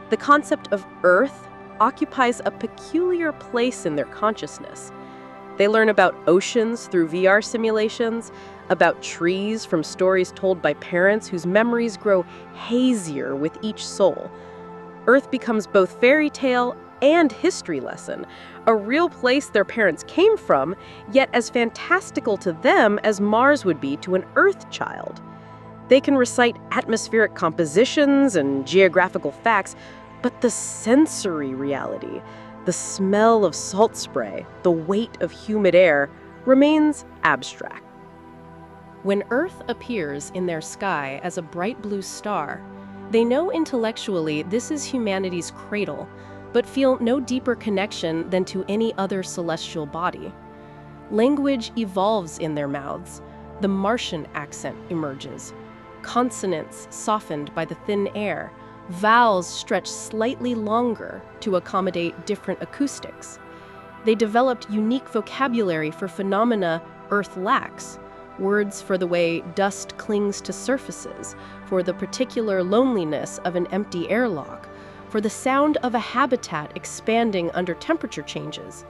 The concept of Earth occupies a peculiar place in their consciousness. They learn about oceans through VR simulations, about trees from stories told by parents whose memories grow hazier with each soul. Earth becomes both fairy tale and history lesson, a real place their parents came from, yet as fantastical to them as Mars would be to an Earth child. They can recite atmospheric compositions and geographical facts, but the sensory reality, the smell of salt spray, the weight of humid air, remains abstract. When Earth appears in their sky as a bright blue star, they know intellectually this is humanity's cradle, but feel no deeper connection than to any other celestial body. Language evolves in their mouths. The Martian accent emerges. Consonants softened by the thin air, vowels stretch slightly longer to accommodate different acoustics. They developed unique vocabulary for phenomena Earth lacks, words for the way dust clings to surfaces, for the particular loneliness of an empty airlock, for the sound of a habitat expanding under temperature changes.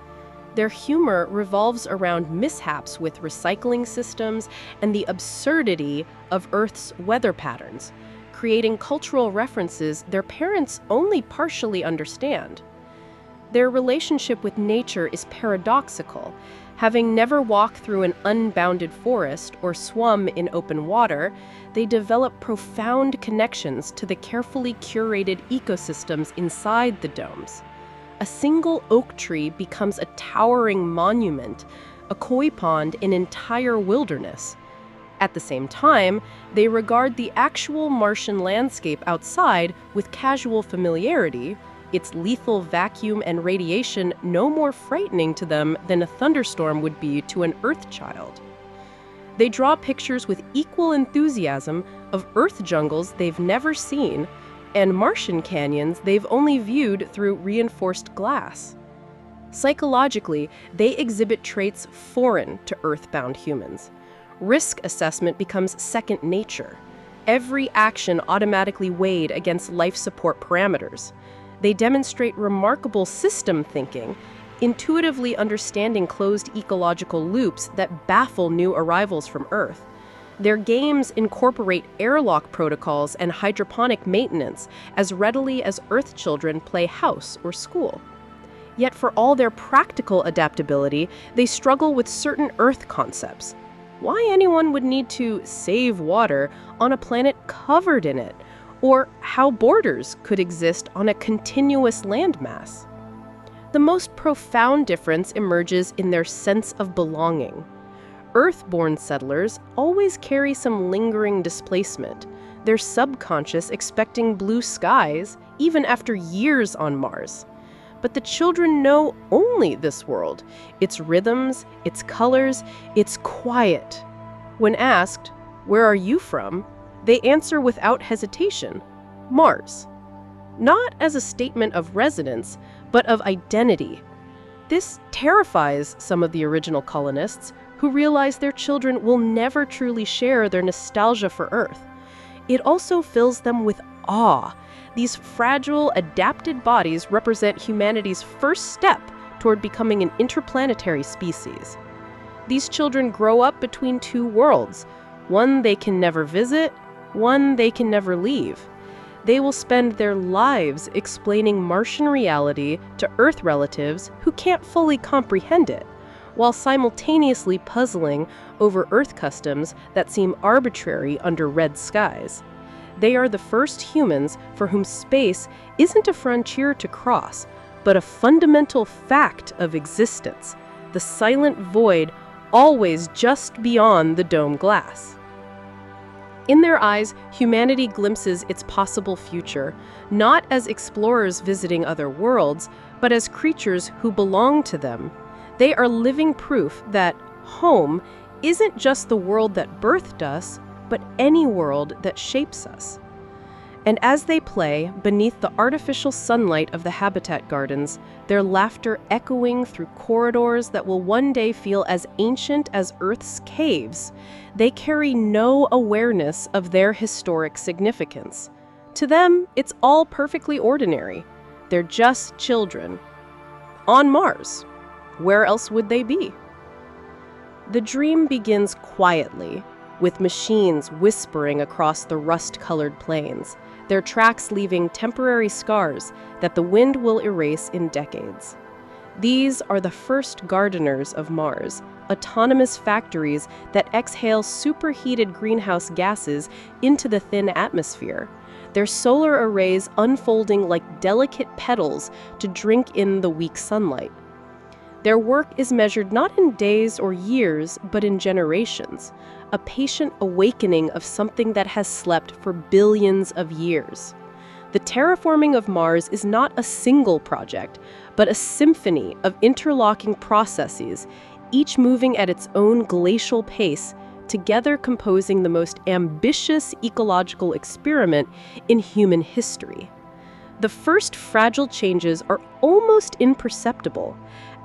Their humor revolves around mishaps with recycling systems and the absurdity of Earth's weather patterns, creating cultural references their parents only partially understand. Their relationship with nature is paradoxical, Having never walked through an unbounded forest or swum in open water, they develop profound connections to the carefully curated ecosystems inside the domes. A single oak tree becomes a towering monument, a koi pond an entire wilderness. At the same time, they regard the actual Martian landscape outside with casual familiarity, its lethal vacuum and radiation no more frightening to them than a thunderstorm would be to an Earth child. They draw pictures with equal enthusiasm of Earth jungles they've never seen and Martian canyons they've only viewed through reinforced glass. Psychologically, they exhibit traits foreign to Earth-bound humans. Risk assessment becomes second nature. Every action automatically weighed against life support parameters. They demonstrate remarkable system thinking, intuitively understanding closed ecological loops that baffle new arrivals from Earth. Their games incorporate airlock protocols and hydroponic maintenance as readily as Earth children play house or school. Yet for all their practical adaptability, they struggle with certain Earth concepts. Why anyone would need to save water on a planet covered in it, or how borders could exist on a continuous landmass. The most profound difference emerges in their sense of belonging. Earth-born settlers always carry some lingering displacement, their subconscious expecting blue skies even after years on Mars. But the children know only this world, its rhythms, its colors, its quiet. When asked, "Where are you from?" they answer without hesitation, Mars. Not as a statement of residence, but of identity. This terrifies some of the original colonists, who realize their children will never truly share their nostalgia for Earth. It also fills them with awe. These fragile, adapted bodies represent humanity's first step toward becoming an interplanetary species. These children grow up between two worlds, one they can never visit, one they can never leave. They will spend their lives explaining Martian reality to Earth relatives who can't fully comprehend it, while simultaneously puzzling over Earth customs that seem arbitrary under red skies. They are the first humans for whom space isn't a frontier to cross, but a fundamental fact of existence, the silent void always just beyond the dome glass. In their eyes, humanity glimpses its possible future, not as explorers visiting other worlds, but as creatures who belong to them. They are living proof that home isn't just the world that birthed us, but any world that shapes us. And as they play beneath the artificial sunlight of the habitat gardens, their laughter echoing through corridors that will one day feel as ancient as Earth's caves, they carry no awareness of their historic significance. To them, it's all perfectly ordinary. They're just children. On Mars. Where else would they be? The dream begins quietly, with machines whispering across the rust-colored plains, their tracks leaving temporary scars that the wind will erase in decades. These are the first gardeners of Mars, autonomous factories that exhale superheated greenhouse gases into the thin atmosphere, their solar arrays unfolding like delicate petals to drink in the weak sunlight. Their work is measured not in days or years, but in generations, a patient awakening of something that has slept for billions of years. The terraforming of Mars is not a single project, but a symphony of interlocking processes, each moving at its own glacial pace, together composing the most ambitious ecological experiment in human history. The first fragile changes are almost imperceptible.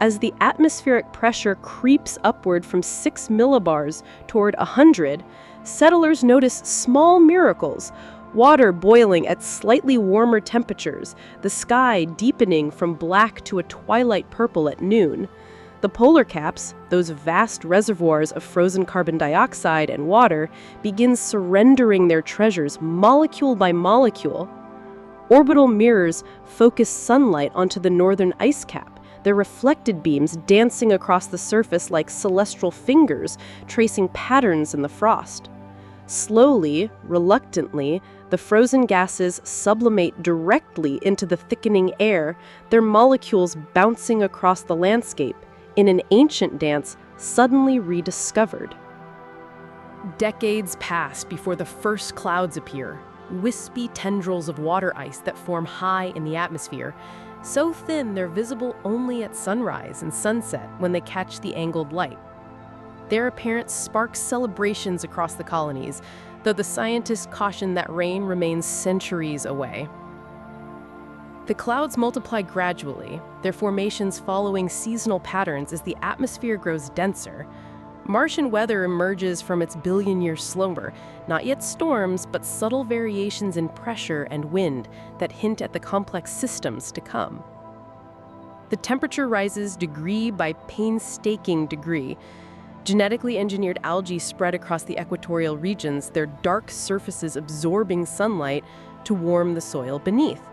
As the atmospheric pressure creeps upward from 6 millibars toward 100, settlers notice small miracles: water boiling at slightly warmer temperatures, the sky deepening from black to a twilight purple at noon. The polar caps, those vast reservoirs of frozen carbon dioxide and water, begin surrendering their treasures molecule by molecule. Orbital mirrors focus sunlight onto the northern ice cap, their reflected beams dancing across the surface like celestial fingers, tracing patterns in the frost. Slowly, reluctantly, the frozen gases sublimate directly into the thickening air, their molecules bouncing across the landscape in an ancient dance suddenly rediscovered. Decades pass before the first clouds appear, wispy tendrils of water ice that form high in the atmosphere, so thin they're visible only at sunrise and sunset when they catch the angled light. Their appearance sparks celebrations across the colonies, though the scientists caution that rain remains centuries away. The clouds multiply gradually, their formations following seasonal patterns as the atmosphere grows denser. Martian weather emerges from its billion-year slumber, not yet storms, but subtle variations in pressure and wind that hint at the complex systems to come. The temperature rises degree by painstaking degree. Genetically engineered algae spread across the equatorial regions, their dark surfaces absorbing sunlight to warm the soil beneath.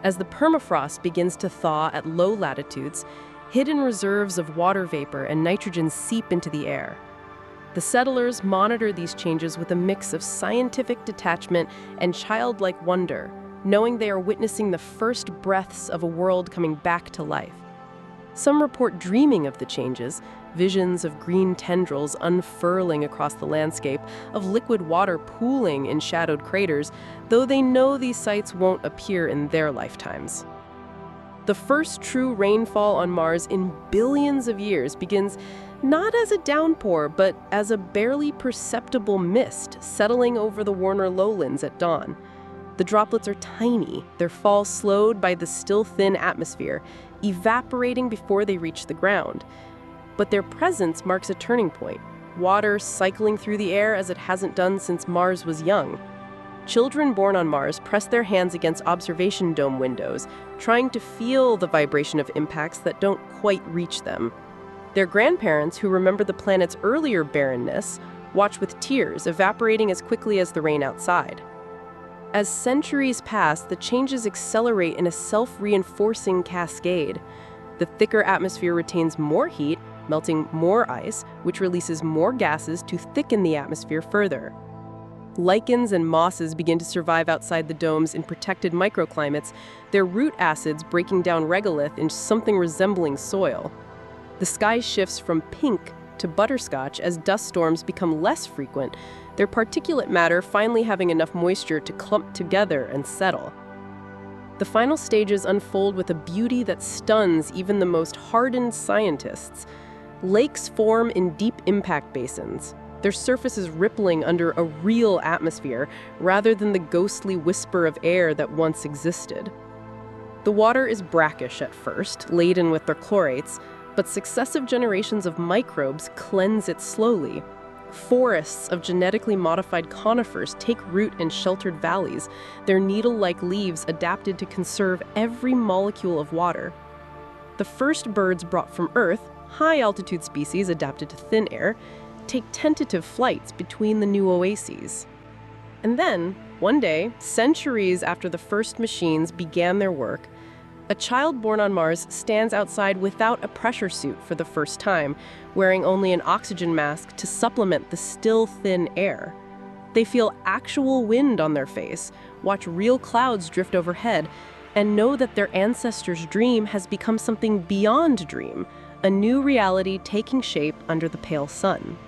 As the permafrost begins to thaw at low latitudes, hidden reserves of water vapor and nitrogen seep into the air. The settlers monitor these changes with a mix of scientific detachment and childlike wonder, knowing they are witnessing the first breaths of a world coming back to life. Some report dreaming of the changes, visions of green tendrils unfurling across the landscape, of liquid water pooling in shadowed craters, though they know these sights won't appear in their lifetimes. The first true rainfall on Mars in billions of years begins not as a downpour, but as a barely perceptible mist settling over the Warner lowlands at dawn. The droplets are tiny, their fall slowed by the still thin atmosphere, evaporating before they reach the ground. But their presence marks a turning point, water cycling through the air as it hasn't done since Mars was young. Children born on Mars press their hands against observation dome windows, trying to feel the vibration of impacts that don't quite reach them. Their grandparents, who remember the planet's earlier barrenness, watch with tears evaporating as quickly as the rain outside. As centuries pass, the changes accelerate in a self-reinforcing cascade. The thicker atmosphere retains more heat, melting more ice, which releases more gases to thicken the atmosphere further. Lichens and mosses begin to survive outside the domes in protected microclimates, their root acids breaking down regolith into something resembling soil. The sky shifts from pink to butterscotch as dust storms become less frequent, their particulate matter finally having enough moisture to clump together and settle. The final stages unfold with a beauty that stuns even the most hardened scientists. Lakes form in deep impact basins, their surfaces rippling under a real atmosphere rather than the ghostly whisper of air that once existed. The water is brackish at first, laden with perchlorates, but successive generations of microbes cleanse it slowly. Forests of genetically modified conifers take root in sheltered valleys, their needle-like leaves adapted to conserve every molecule of water. The first birds brought from Earth, high-altitude species adapted to thin air, take tentative flights between the new oases. And then, one day, centuries after the first machines began their work, a child born on Mars stands outside without a pressure suit for the first time, wearing only an oxygen mask to supplement the still thin air. They feel actual wind on their face, watch real clouds drift overhead, and know that their ancestors' dream has become something beyond dream, a new reality taking shape under the pale sun.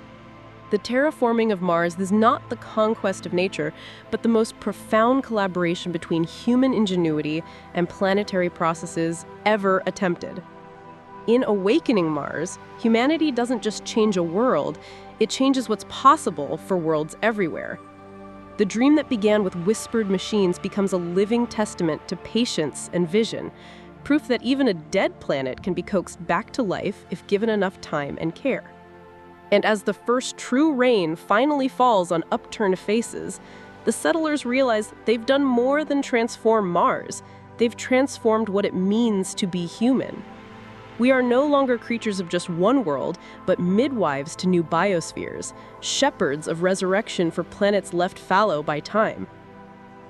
The terraforming of Mars is not the conquest of nature, but the most profound collaboration between human ingenuity and planetary processes ever attempted. In awakening Mars, humanity doesn't just change a world, it changes what's possible for worlds everywhere. The dream that began with whispered machines becomes a living testament to patience and vision, proof that even a dead planet can be coaxed back to life if given enough time and care. And as the first true rain finally falls on upturned faces, the settlers realize they've done more than transform Mars. They've transformed what it means to be human. We are no longer creatures of just one world, but midwives to new biospheres, shepherds of resurrection for planets left fallow by time.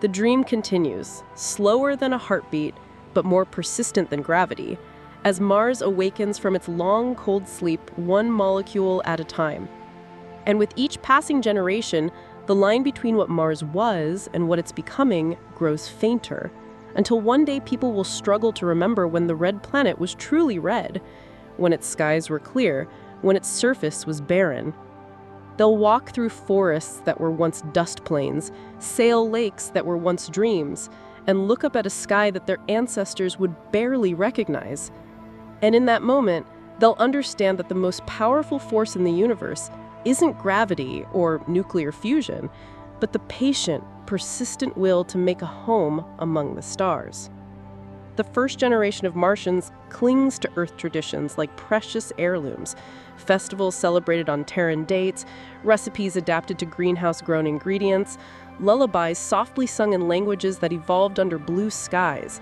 The dream continues, slower than a heartbeat, but more persistent than gravity, as Mars awakens from its long, cold sleep, one molecule at a time. And with each passing generation, the line between what Mars was and what it's becoming grows fainter, until one day people will struggle to remember when the red planet was truly red, when its skies were clear, when its surface was barren. They'll walk through forests that were once dust plains, sail lakes that were once dreams, and look up at a sky that their ancestors would barely recognize. And in that moment, they'll understand that the most powerful force in the universe isn't gravity or nuclear fusion, but the patient, persistent will to make a home among the stars. The first generation of Martians clings to Earth traditions like precious heirlooms, festivals celebrated on Terran dates, recipes adapted to greenhouse-grown ingredients, lullabies softly sung in languages that evolved under blue skies.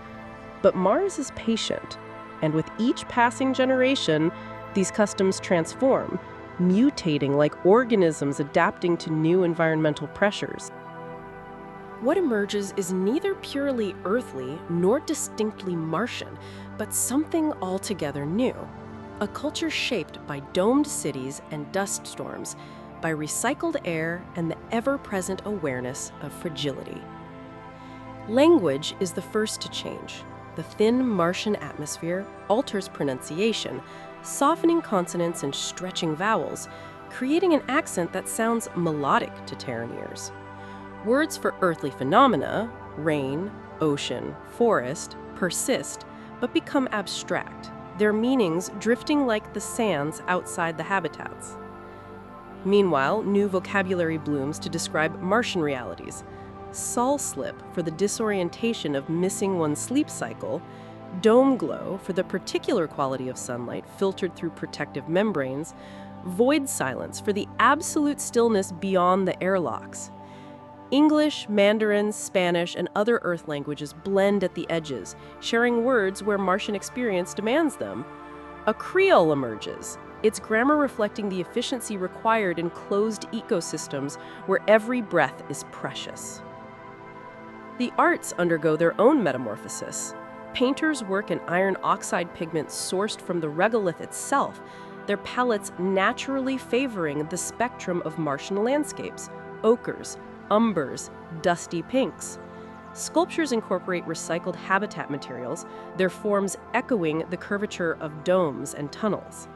But Mars is patient, and with each passing generation, these customs transform, mutating like organisms adapting to new environmental pressures. What emerges is neither purely earthly nor distinctly Martian, but something altogether new. A culture shaped by domed cities and dust storms, by recycled air and the ever-present awareness of fragility. Language is the first to change. The thin Martian atmosphere alters pronunciation, softening consonants and stretching vowels, creating an accent that sounds melodic to Terran ears. Words for earthly phenomena, rain, ocean, forest, persist, but become abstract, their meanings drifting like the sands outside the habitats. Meanwhile, new vocabulary blooms to describe Martian realities. Sol slip for the disorientation of missing one's sleep cycle, dome glow for the particular quality of sunlight filtered through protective membranes, void silence for the absolute stillness beyond the airlocks. English, Mandarin, Spanish, and other Earth languages blend at the edges, sharing words where Martian experience demands them. A Creole emerges, its grammar reflecting the efficiency required in closed ecosystems where every breath is precious. The arts undergo their own metamorphosis. Painters work in iron oxide pigments sourced from the regolith itself, their palettes naturally favoring the spectrum of Martian landscapes, ochres, umbers, dusty pinks. Sculptures incorporate recycled habitat materials, their forms echoing the curvature of domes and tunnels.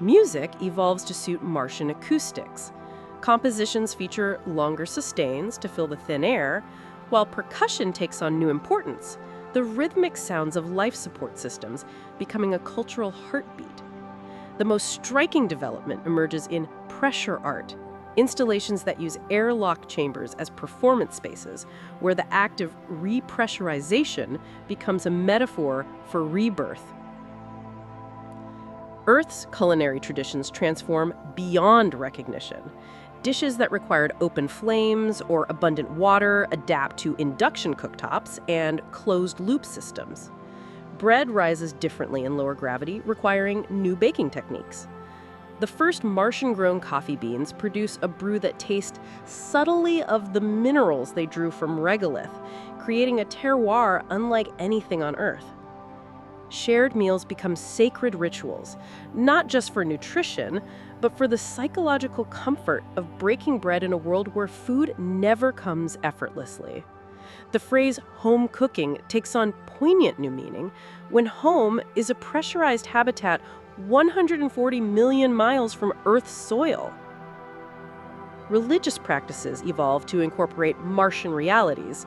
Music evolves to suit Martian acoustics. Compositions feature longer sustains to fill the thin air, while percussion takes on new importance, the rhythmic sounds of life support systems becoming a cultural heartbeat. The most striking development emerges in pressure art, installations that use airlock chambers as performance spaces, where the act of repressurization becomes a metaphor for rebirth. Earth's culinary traditions transform beyond recognition. Dishes that required open flames or abundant water adapt to induction cooktops and closed-loop systems. Bread rises differently in lower gravity, requiring new baking techniques. The first Martian-grown coffee beans produce a brew that tastes subtly of the minerals they drew from regolith, creating a terroir unlike anything on Earth. Shared meals become sacred rituals, not just for nutrition, but for the psychological comfort of breaking bread in a world where food never comes effortlessly. The phrase home cooking takes on poignant new meaning when home is a pressurized habitat 140 million miles from Earth's soil. Religious practices evolve to incorporate Martian realities.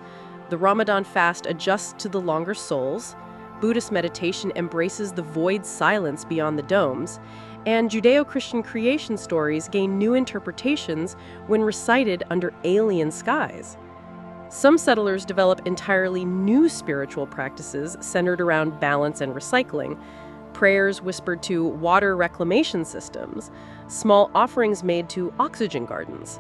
The Ramadan fast adjusts to the longer sols, Buddhist meditation embraces the void silence beyond the domes, and Judeo-Christian creation stories gain new interpretations when recited under alien skies. Some settlers develop entirely new spiritual practices centered around balance and recycling, prayers whispered to water reclamation systems, small offerings made to oxygen gardens.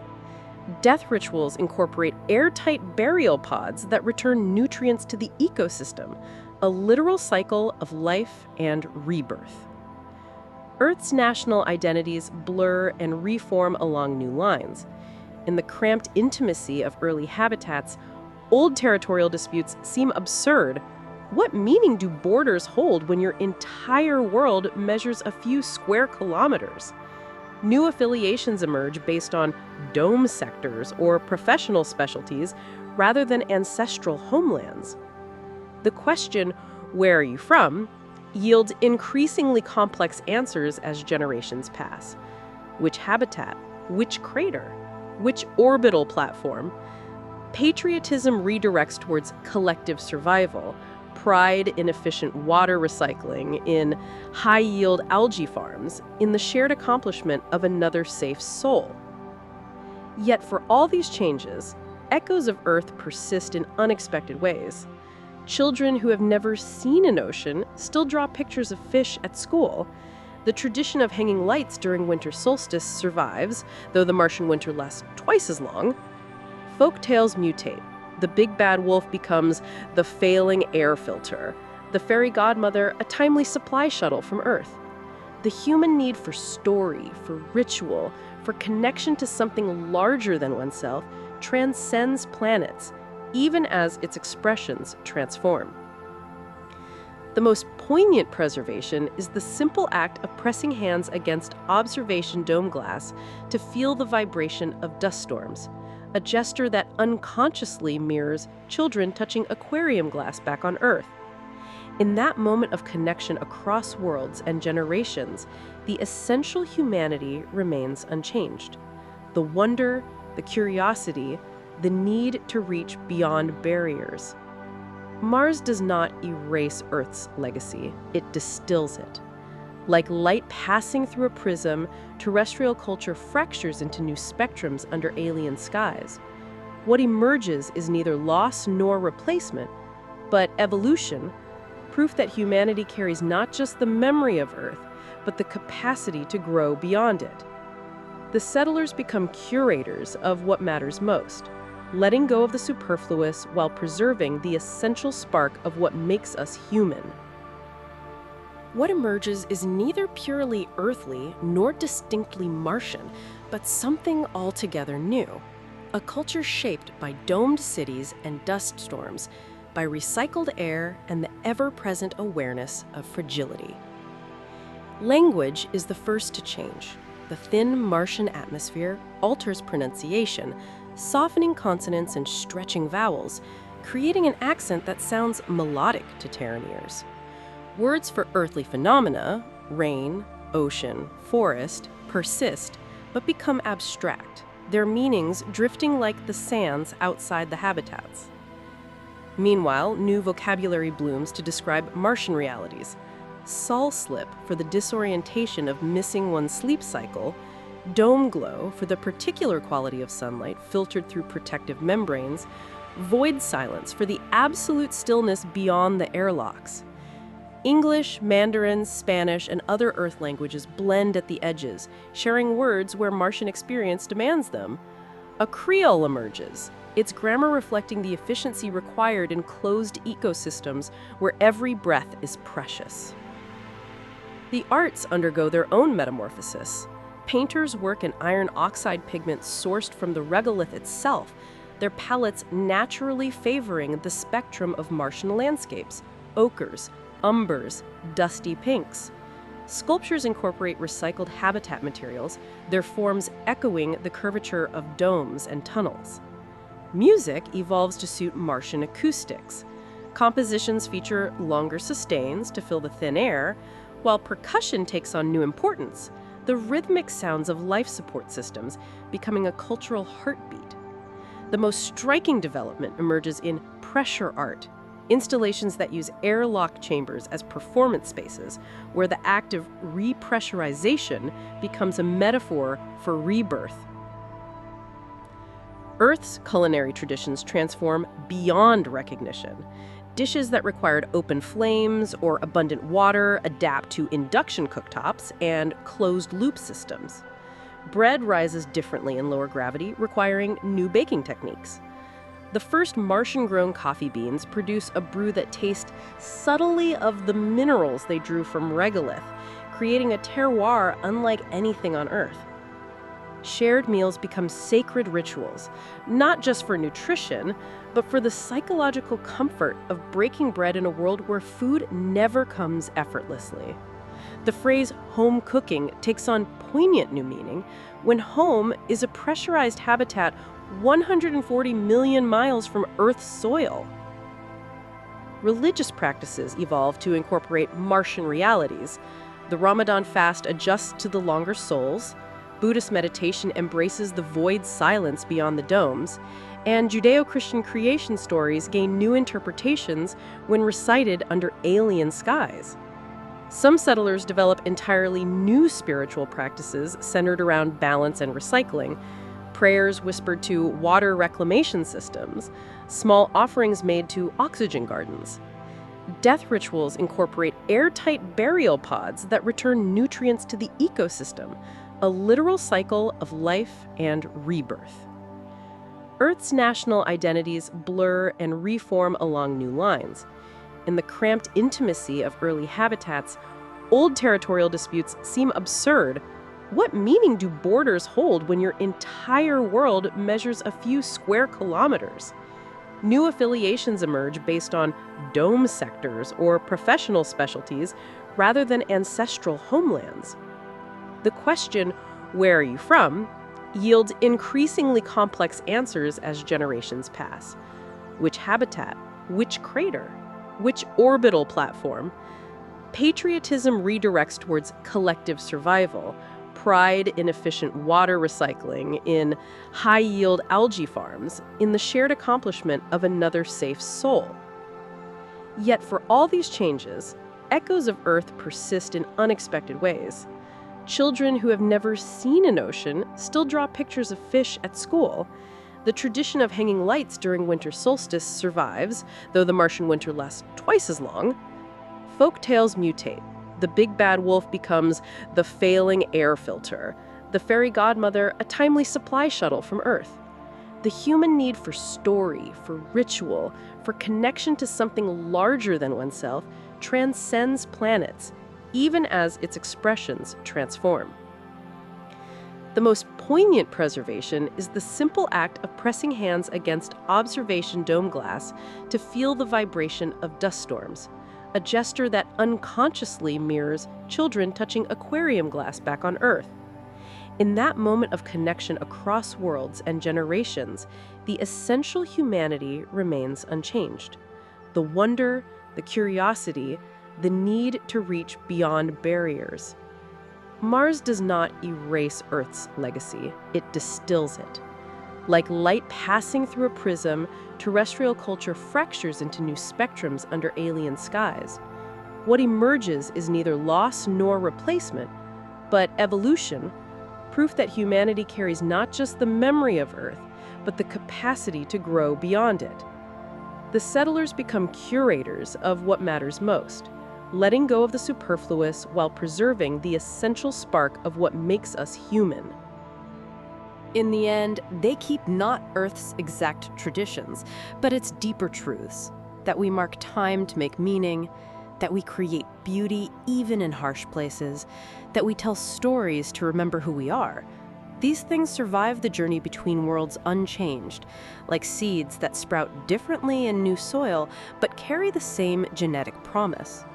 Death rituals incorporate airtight burial pods that return nutrients to the ecosystem, a literal cycle of life and rebirth. Earth's national identities blur and reform along new lines. In the cramped intimacy of early habitats, old territorial disputes seem absurd, What meaning do borders hold when your entire world measures a few square kilometers? New affiliations emerge based on dome sectors or professional specialties rather than ancestral homelands. The question, "Where are you from?" yields increasingly complex answers as generations pass. Which habitat? Which crater? Which orbital platform? Patriotism redirects towards collective survival, pride in efficient water recycling, in high-yield algae farms, in the shared accomplishment of another safe soul. Yet for all these changes, echoes of Earth persist in unexpected ways. Children who have never seen an ocean still draw pictures of fish at school. The tradition of hanging lights during winter solstice survives, though the Martian winter lasts twice as long. Folk tales mutate. The big bad wolf becomes the failing air filter, the fairy godmother a timely supply shuttle from Earth. The human need for story, for ritual, for connection to something larger than oneself transcends planets, even as its expressions transform. The most poignant preservation is the simple act of pressing hands against observation dome glass to feel the vibration of dust storms, a gesture that unconsciously mirrors children touching aquarium glass back on Earth. In that moment of connection across worlds and generations, the essential humanity remains unchanged. The wonder, the curiosity, the need to reach beyond barriers. Mars does not erase Earth's legacy, it distills it. Like light passing through a prism, terrestrial culture fractures into new spectrums under alien skies. What emerges is neither loss nor replacement, but evolution, proof that humanity carries not just the memory of Earth, but the capacity to grow beyond it. The settlers become curators of what matters most, letting go of the superfluous while preserving the essential spark of what makes us human. What emerges is neither purely earthly nor distinctly Martian, but something altogether new. A culture shaped by domed cities and dust storms, by recycled air and the ever-present awareness of fragility. Language is the first to change. The thin Martian atmosphere alters pronunciation, softening consonants and stretching vowels, creating an accent that sounds melodic to Terran ears. Words for earthly phenomena, rain, ocean, forest, persist, but become abstract, their meanings drifting like the sands outside the habitats. Meanwhile, new vocabulary blooms to describe Martian realities. Sol slip for the disorientation of missing one's sleep cycle, dome glow for the particular quality of sunlight filtered through protective membranes, void silence for the absolute stillness beyond the airlocks. English, Mandarin, Spanish, and other Earth languages blend at the edges, sharing words where Martian experience demands them. A Creole emerges, its grammar reflecting the efficiency required in closed ecosystems where every breath is precious. The arts undergo their own metamorphosis. Painters work in iron oxide pigments sourced from the regolith itself, their palettes naturally favoring the spectrum of Martian landscapes, ochres, umbers, dusty pinks. Sculptures incorporate recycled habitat materials, their forms echoing the curvature of domes and tunnels. Music evolves to suit Martian acoustics. Compositions feature longer sustains to fill the thin air, while percussion takes on new importance, the rhythmic sounds of life support systems becoming a cultural heartbeat. The most striking development emerges in pressure art, installations that use airlock chambers as performance spaces, where the act of repressurization becomes a metaphor for rebirth. Earth's culinary traditions transform beyond recognition. Dishes that required open flames or abundant water adapt to induction cooktops and closed-loop systems. Bread rises differently in lower gravity, requiring new baking techniques. The first Martian-grown coffee beans produce a brew that tastes subtly of the minerals they drew from regolith, creating a terroir unlike anything on Earth. shared meals become sacred rituals, not just for nutrition, but for the psychological comfort of breaking bread in a world where food never comes effortlessly. The phrase home cooking takes on poignant new meaning when home is a pressurized habitat 140 million miles from Earth's soil. Religious practices evolve to incorporate Martian realities. The Ramadan fast adjusts to the longer sols, Buddhist meditation embraces the void silence beyond the domes, and Judeo-Christian creation stories gain new interpretations when recited under alien skies. Some settlers develop entirely new spiritual practices centered around balance and recycling, prayers whispered to water reclamation systems, small offerings made to oxygen gardens. Death rituals incorporate airtight burial pods that return nutrients to the ecosystem, a literal cycle of life and rebirth. Earth's national identities blur and reform along new lines. In the cramped intimacy of early habitats, old territorial disputes seem absurd. What meaning do borders hold when your entire world measures a few square kilometers? New affiliations emerge based on dome sectors or professional specialties rather than ancestral homelands. The question, "Where are you from?" yields increasingly complex answers as generations pass. Which habitat? Which crater? Which orbital platform? Patriotism redirects towards collective survival, pride in efficient water recycling, in high-yield algae farms, in the shared accomplishment of another safe soul. Yet for all these changes, echoes of Earth persist in unexpected ways. Children who have never seen an ocean still draw pictures of fish at school. The tradition of hanging lights during winter solstice survives, though the Martian winter lasts twice as long. Folk tales mutate. The big bad wolf becomes the failing air filter, the fairy godmother a timely supply shuttle from Earth. The human need for story, for ritual, for connection to something larger than oneself transcends planets, even as its expressions transform. The most poignant preservation is the simple act of pressing hands against observation dome glass to feel the vibration of dust storms, a gesture that unconsciously mirrors children touching aquarium glass back on Earth. In that moment of connection across worlds and generations, the essential humanity remains unchanged. The wonder, the curiosity, the need to reach beyond barriers. Mars does not erase Earth's legacy, it distills it. Like light passing through a prism, terrestrial culture fractures into new spectrums under alien skies. What emerges is neither loss nor replacement, but evolution, proof that humanity carries not just the memory of Earth, but the capacity to grow beyond it. The settlers become curators of what matters most, letting go of the superfluous while preserving the essential spark of what makes us human. In the end, they keep not Earth's exact traditions, but its deeper truths, that we mark time to make meaning, that we create beauty even in harsh places, that we tell stories to remember who we are. These things survive the journey between worlds unchanged, like seeds that sprout differently in new soil, but carry the same genetic promise.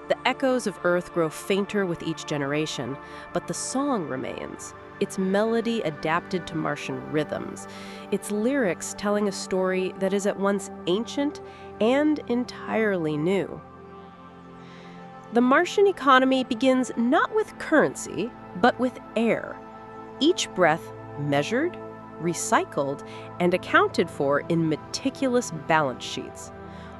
The echoes of Earth grow fainter with each generation, but the song remains, its melody adapted to Martian rhythms, its lyrics telling a story that is at once ancient and entirely new. The Martian economy begins not with currency, but with air. Each breath measured, recycled, and accounted for in meticulous balance sheets.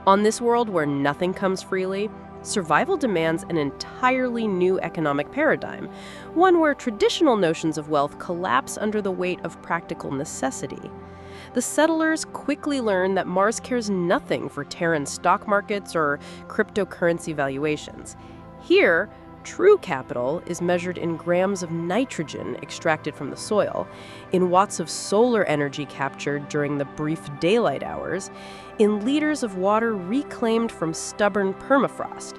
On this world where nothing comes freely, survival demands an entirely new economic paradigm, one where traditional notions of wealth collapse under the weight of practical necessity. The settlers quickly learn that Mars cares nothing for Terran stock markets or cryptocurrency valuations. Here, true capital is measured in grams of nitrogen extracted from the soil, in watts of solar energy captured during the brief daylight hours, in liters of water reclaimed from stubborn permafrost.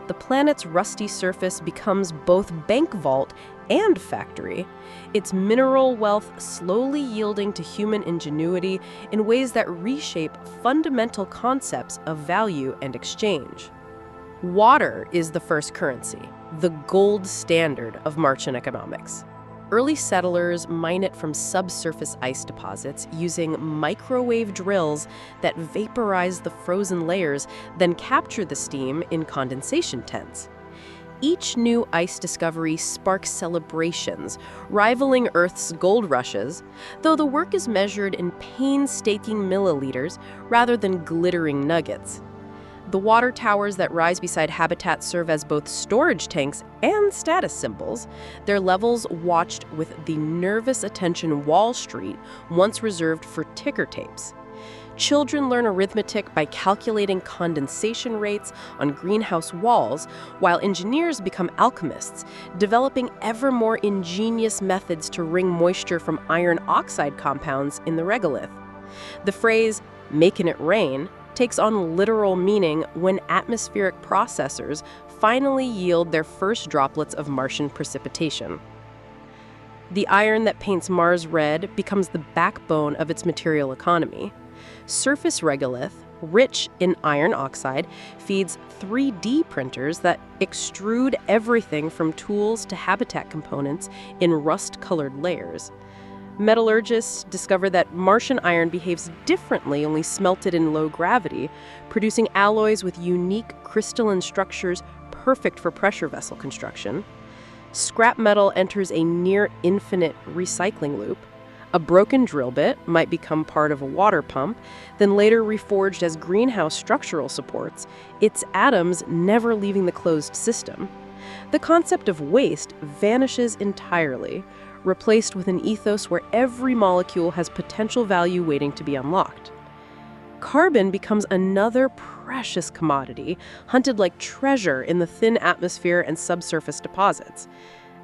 The planet's rusty surface becomes both bank vault and factory, its mineral wealth slowly yielding to human ingenuity in ways that reshape fundamental concepts of value and exchange. Water is the first currency, the gold standard of Martian economics. Early settlers mine it from subsurface ice deposits using microwave drills that vaporize the frozen layers, then capture the steam in condensation tents. Each new ice discovery sparks celebrations, rivaling Earth's gold rushes, though the work is measured in painstaking milliliters rather than glittering nuggets. The water towers that rise beside habitats serve as both storage tanks and status symbols, their levels watched with the nervous attention Wall Street once reserved for ticker tapes. Children learn arithmetic by calculating condensation rates on greenhouse walls, while engineers become alchemists, developing ever more ingenious methods to wring moisture from iron oxide compounds in the regolith. The phrase, "making it rain," takes on literal meaning when atmospheric processors finally yield their first droplets of Martian precipitation. The iron that paints Mars red becomes the backbone of its material economy. Surface regolith, rich in iron oxide, feeds 3D printers that extrude everything from tools to habitat components in rust-colored layers. Metallurgists discover that Martian iron behaves differently only smelted in low gravity, producing alloys with unique crystalline structures perfect for pressure vessel construction. Scrap metal enters a near-infinite recycling loop. A broken drill bit might become part of a water pump, then later reforged as greenhouse structural supports, its atoms never leaving the closed system. The concept of waste vanishes entirely, replaced with an ethos where every molecule has potential value waiting to be unlocked. Carbon becomes another precious commodity, hunted like treasure in the thin atmosphere and subsurface deposits.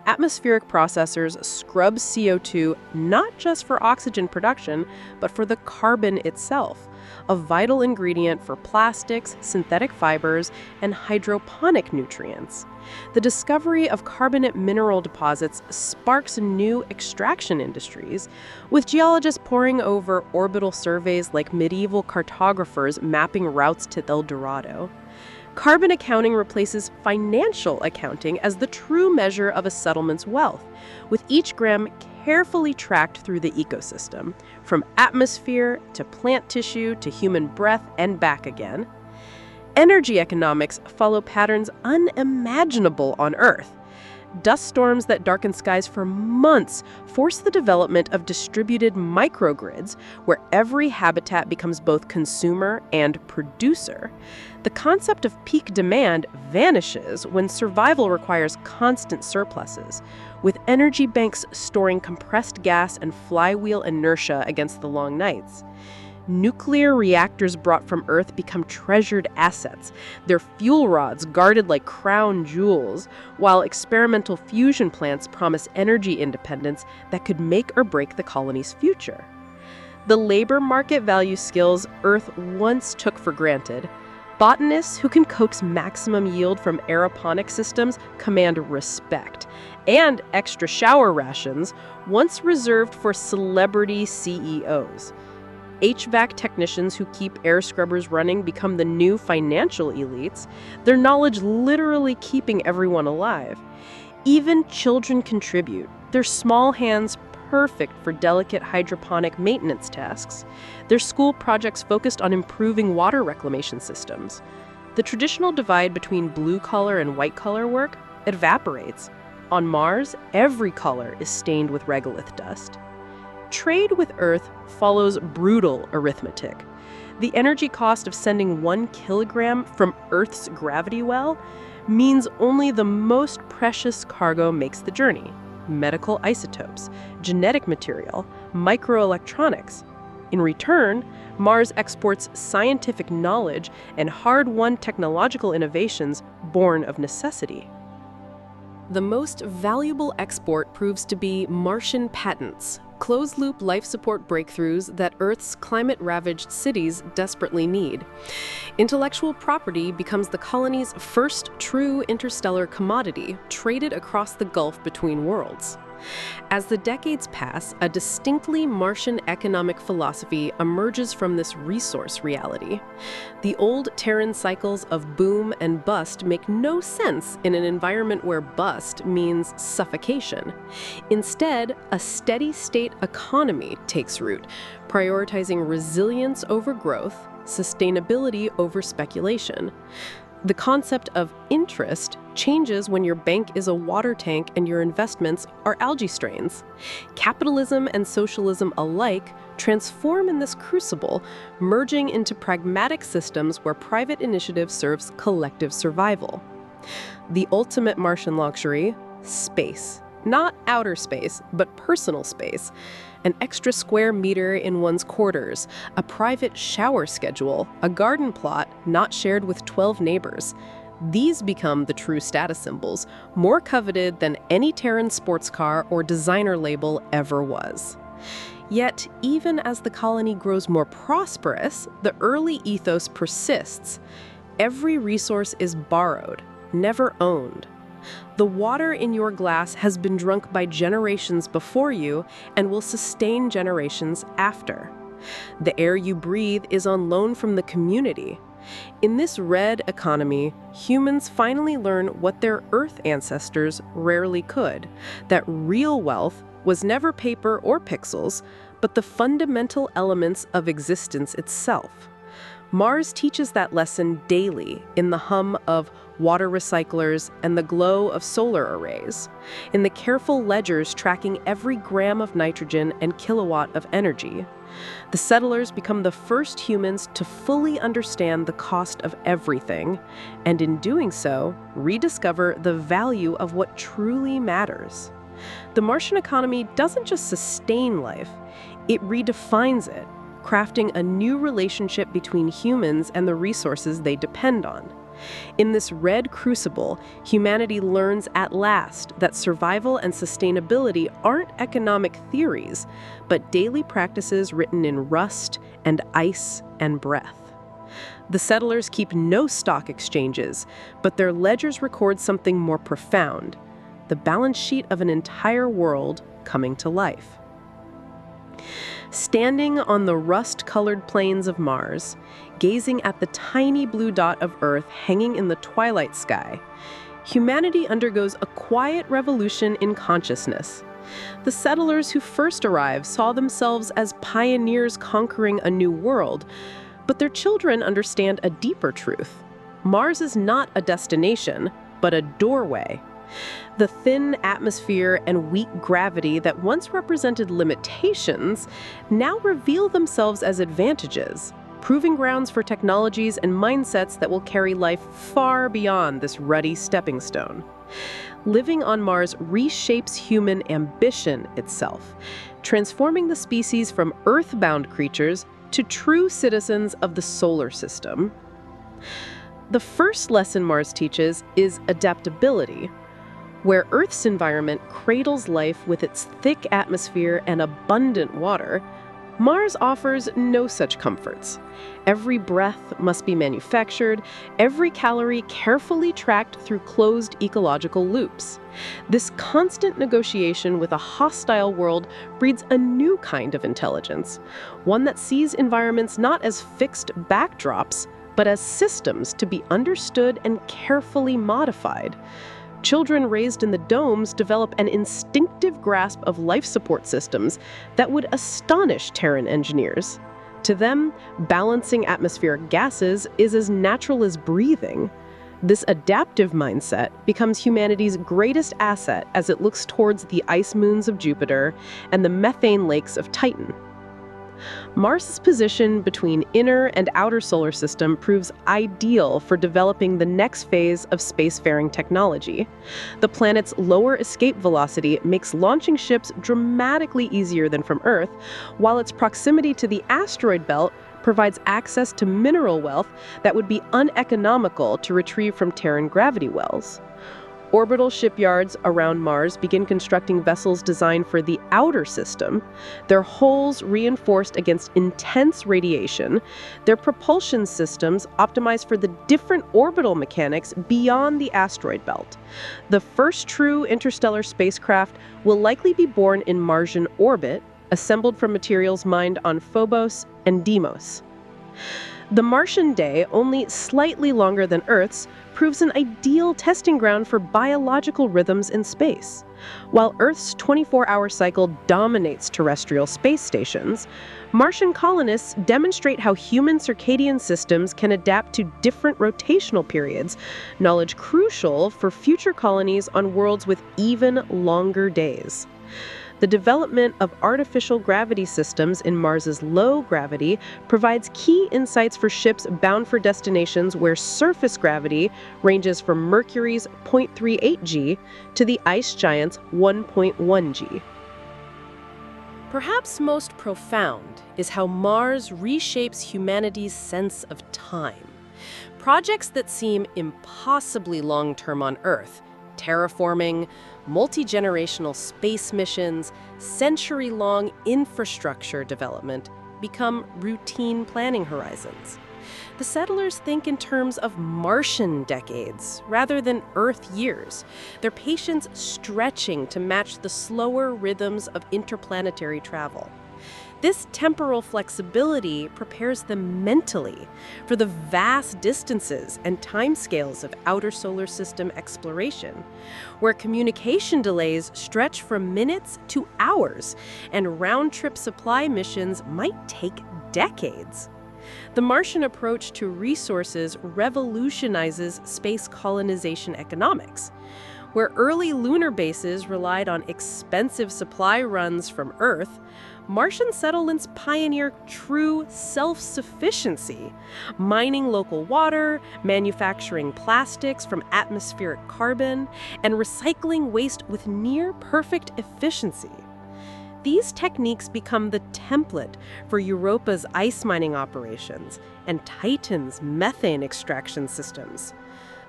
Atmospheric processors scrub CO2 not just for oxygen production, but for the carbon itself, a vital ingredient for plastics, synthetic fibers, and hydroponic nutrients. The discovery of carbonate mineral deposits sparks new extraction industries, with geologists poring over orbital surveys like medieval cartographers mapping routes to El Dorado. Carbon accounting replaces financial accounting as the true measure of a settlement's wealth, with each gram carefully tracked through the ecosystem, from atmosphere to plant tissue to human breath and back again. Energy economics follow patterns unimaginable on Earth. Dust storms that darken skies for months force the development of distributed microgrids, where every habitat becomes both consumer and producer. The concept of peak demand vanishes when survival requires constant surpluses, with energy banks storing compressed gas and flywheel inertia against the long nights. Nuclear reactors brought from Earth become treasured assets, their fuel rods guarded like crown jewels, while experimental fusion plants promise energy independence that could make or break the colony's future. The labor market values skills Earth once took for granted. Botanists who can coax maximum yield from aeroponic systems command respect, and extra shower rations, once reserved for celebrity CEOs. HVAC technicians who keep air scrubbers running become the new financial elites, their knowledge literally keeping everyone alive. Even children contribute, their small hands perfect for delicate hydroponic maintenance tasks, their school projects focused on improving water reclamation systems. The traditional divide between blue-collar and white-collar work evaporates. On Mars, every color is stained with regolith dust. Trade with Earth follows brutal arithmetic. The energy cost of sending 1 kilogram from Earth's gravity well means only the most precious cargo makes the journey: medical isotopes, genetic material, microelectronics. In return, Mars exports scientific knowledge and hard-won technological innovations born of necessity. The most valuable export proves to be Martian patents, closed-loop life support breakthroughs that Earth's climate-ravaged cities desperately need. Intellectual property becomes the colony's first true interstellar commodity, traded across the gulf between worlds. As the decades pass, a distinctly Martian economic philosophy emerges from this resource reality. The old Terran cycles of boom and bust make no sense in an environment where bust means suffocation. Instead, a steady-state economy takes root, prioritizing resilience over growth, sustainability over speculation. The concept of interest changes when your bank is a water tank and your investments are algae strains. Capitalism and socialism alike transform in this crucible, merging into pragmatic systems where private initiative serves collective survival. The ultimate Martian luxury: space. Not outer space, but personal space. An extra square meter in one's quarters, a private shower schedule, a garden plot not shared with 12 neighbors. These become the true status symbols, more coveted than any Terran sports car or designer label ever was. Yet, even as the colony grows more prosperous, the early ethos persists. Every resource is borrowed, never owned. The water in your glass has been drunk by generations before you and will sustain generations after. The air you breathe is on loan from the community. In this red economy, humans finally learn what their Earth ancestors rarely could: that real wealth was never paper or pixels, but the fundamental elements of existence itself. Mars teaches that lesson daily in the hum of water recyclers and the glow of solar arrays, in the careful ledgers tracking every gram of nitrogen and kilowatt of energy. The settlers become the first humans to fully understand the cost of everything, and in doing so, rediscover the value of what truly matters. The Martian economy doesn't just sustain life, it redefines it, crafting a new relationship between humans and the resources they depend on. In this red crucible, humanity learns at last that survival and sustainability aren't economic theories, but daily practices written in rust and ice and breath. The settlers keep no stock exchanges, but their ledgers record something more profound: the balance sheet of an entire world coming to life. Standing on the rust-colored plains of Mars, gazing at the tiny blue dot of Earth hanging in the twilight sky, humanity undergoes a quiet revolution in consciousness. The settlers who first arrived saw themselves as pioneers conquering a new world, but their children understand a deeper truth. Mars is not a destination, but a doorway. The thin atmosphere and weak gravity that once represented limitations now reveal themselves as advantages, proving grounds for technologies and mindsets that will carry life far beyond this ruddy stepping stone. Living on Mars reshapes human ambition itself, transforming the species from Earth-bound creatures to true citizens of the solar system. The first lesson Mars teaches is adaptability. Where Earth's environment cradles life with its thick atmosphere and abundant water, Mars offers no such comforts. Every breath must be manufactured, every calorie carefully tracked through closed ecological loops. This constant negotiation with a hostile world breeds a new kind of intelligence, one that sees environments not as fixed backdrops, but as systems to be understood and carefully modified. Children raised in the domes develop an instinctive grasp of life support systems that would astonish Terran engineers. To them, balancing atmospheric gases is as natural as breathing. This adaptive mindset becomes humanity's greatest asset as it looks towards the ice moons of Jupiter and the methane lakes of Titan. Mars's position between inner and outer solar system proves ideal for developing the next phase of spacefaring technology. The planet's lower escape velocity makes launching ships dramatically easier than from Earth, while its proximity to the asteroid belt provides access to mineral wealth that would be uneconomical to retrieve from Terran gravity wells. Orbital shipyards around Mars begin constructing vessels designed for the outer system, their hulls reinforced against intense radiation, their propulsion systems optimized for the different orbital mechanics beyond the asteroid belt. The first true interstellar spacecraft will likely be born in Martian orbit, assembled from materials mined on Phobos and Deimos. The Martian day, only slightly longer than Earth's, proves an ideal testing ground for biological rhythms in space. While Earth's 24-hour cycle dominates terrestrial space stations, Martian colonists demonstrate how human circadian systems can adapt to different rotational periods, knowledge crucial for future colonies on worlds with even longer days. The development of artificial gravity systems in Mars's low gravity provides key insights for ships bound for destinations where surface gravity ranges from Mercury's 0.38 g to the ice giant's 1.1 g. Perhaps most profound is how Mars reshapes humanity's sense of time. Projects that seem impossibly long-term on Earth, terraforming, multi-generational space missions, century-long infrastructure development become routine planning horizons. The settlers think in terms of Martian decades rather than Earth years, their patience stretching to match the slower rhythms of interplanetary travel. This temporal flexibility prepares them mentally for the vast distances and timescales of outer solar system exploration, where communication delays stretch from minutes to hours, and round-trip supply missions might take decades. The Martian approach to resources revolutionizes space colonization economics. Where early lunar bases relied on expensive supply runs from Earth, Martian settlements pioneer true self-sufficiency, mining local water, manufacturing plastics from atmospheric carbon, and recycling waste with near-perfect efficiency. These techniques become the template for Europa's ice mining operations and Titan's methane extraction systems.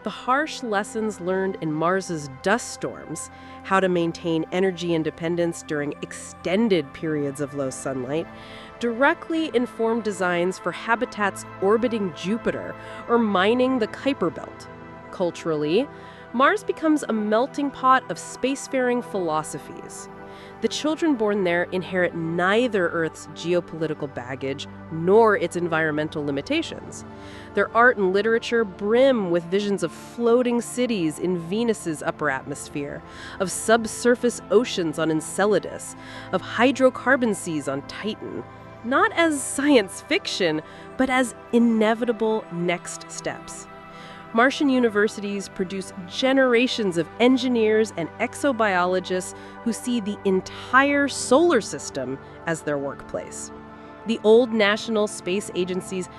The harsh lessons learned in Mars's dust storms, how to maintain energy independence during extended periods of low sunlight, directly informed designs for habitats orbiting Jupiter or mining the Kuiper Belt. Culturally, Mars becomes a melting pot of spacefaring philosophies. The children born there inherit neither Earth's geopolitical baggage nor its environmental limitations. Their art and literature brim with visions of floating cities in Venus's upper atmosphere, of subsurface oceans on Enceladus, of hydrocarbon seas on Titan, not as science fiction, but as inevitable next steps. Martian universities produce generations of engineers and exobiologists who see the entire solar system as their workplace. The old national space agencies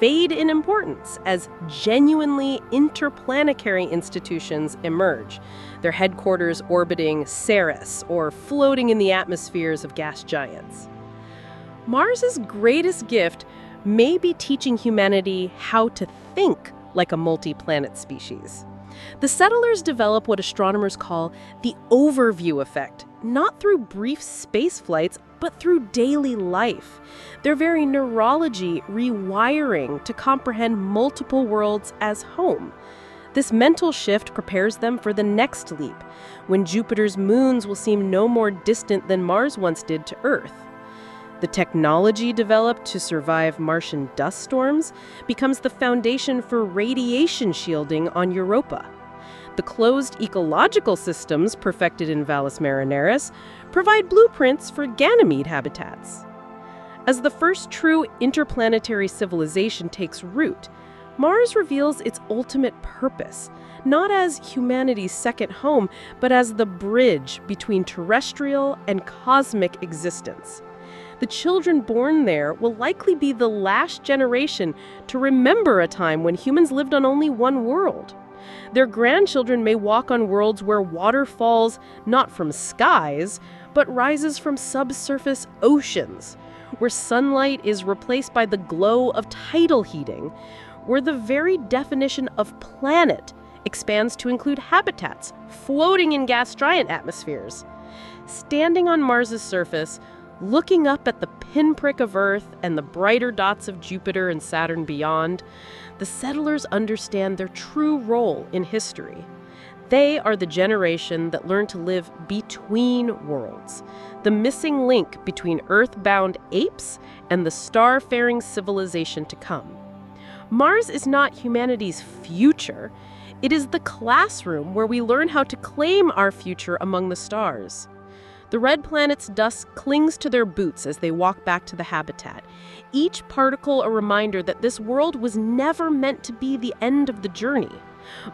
fade in importance as genuinely interplanetary institutions emerge, their headquarters orbiting Ceres or floating in the atmospheres of gas giants. Mars's greatest gift may be teaching humanity how to think like a multi-planet species. The settlers develop what astronomers call the overview effect, not through brief space flights, but through daily life. Their very neurology rewiring to comprehend multiple worlds as home. This mental shift prepares them for the next leap, when Jupiter's moons will seem no more distant than Mars once did to Earth. The technology developed to survive Martian dust storms becomes the foundation for radiation shielding on Europa. The closed ecological systems perfected in Valles Marineris provide blueprints for Ganymede habitats. As the first true interplanetary civilization takes root, Mars reveals its ultimate purpose, not as humanity's second home, but as the bridge between terrestrial and cosmic existence. The children born there will likely be the last generation to remember a time when humans lived on only one world. Their grandchildren may walk on worlds where water falls not from skies, but rises from subsurface oceans, where sunlight is replaced by the glow of tidal heating, where the very definition of planet expands to include habitats floating in gas giant atmospheres. Standing on Mars's surface, looking up at the pinprick of Earth and the brighter dots of Jupiter and Saturn beyond, the settlers understand their true role in history. They are the generation that learned to live between worlds, the missing link between Earth-bound apes and the star-faring civilization to come. Mars is not humanity's future. It is the classroom where we learn how to claim our future among the stars. The red planet's dust clings to their boots as they walk back to the habitat, each particle a reminder that this world was never meant to be the end of the journey.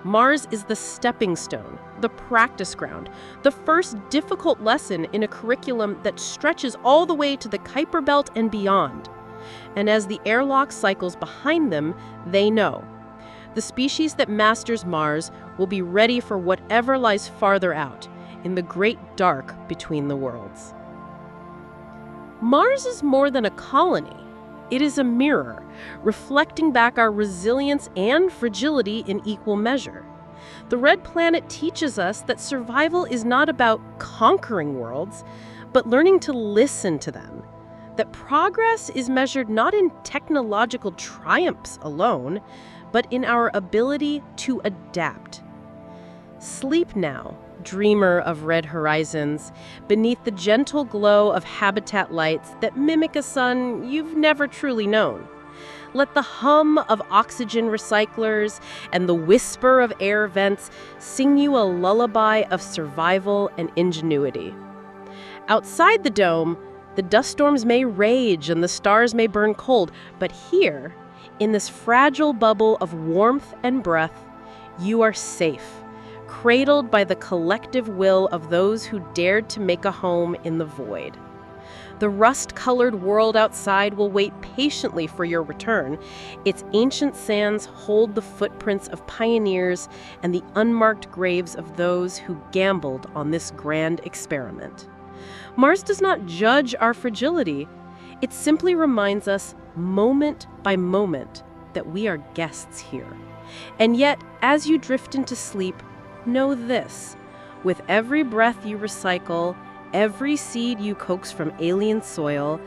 Mars is the stepping stone, the practice ground, the first difficult lesson in a curriculum that stretches all the way to the Kuiper Belt and beyond. And as the airlock cycles behind them, they know. The species that masters Mars will be ready for whatever lies farther out, in the great dark between the worlds. Mars is more than a colony. It is a mirror, reflecting back our resilience and fragility in equal measure. The red planet teaches us that survival is not about conquering worlds, but learning to listen to them. That progress is measured not in technological triumphs alone, but in our ability to adapt. Sleep now, dreamer of red horizons, beneath the gentle glow of habitat lights that mimic a sun you've never truly known. Let the hum of oxygen recyclers and the whisper of air vents sing you a lullaby of survival and ingenuity. Outside the dome, the dust storms may rage and the stars may burn cold, but here, in this fragile bubble of warmth and breath, you are safe, cradled by the collective will of those who dared to make a home in the void. The rust-colored world outside will wait patiently for your return. Its ancient sands hold the footprints of pioneers and the unmarked graves of those who gambled on this grand experiment. Mars does not judge our fragility. It simply reminds us, moment by moment, that we are guests here. And yet, as you drift into sleep, know this: with every breath you recycle, every seed you coax from alien soil,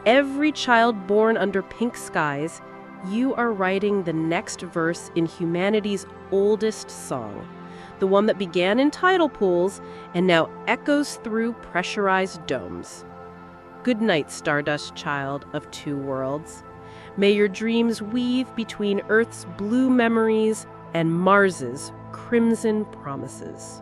every child born under pink skies, you are writing the next verse in humanity's oldest song, the one that began in tidal pools and now echoes through pressurized domes. Good night, Stardust child of two worlds. May your dreams weave between Earth's blue memories and Mars's crimson promises.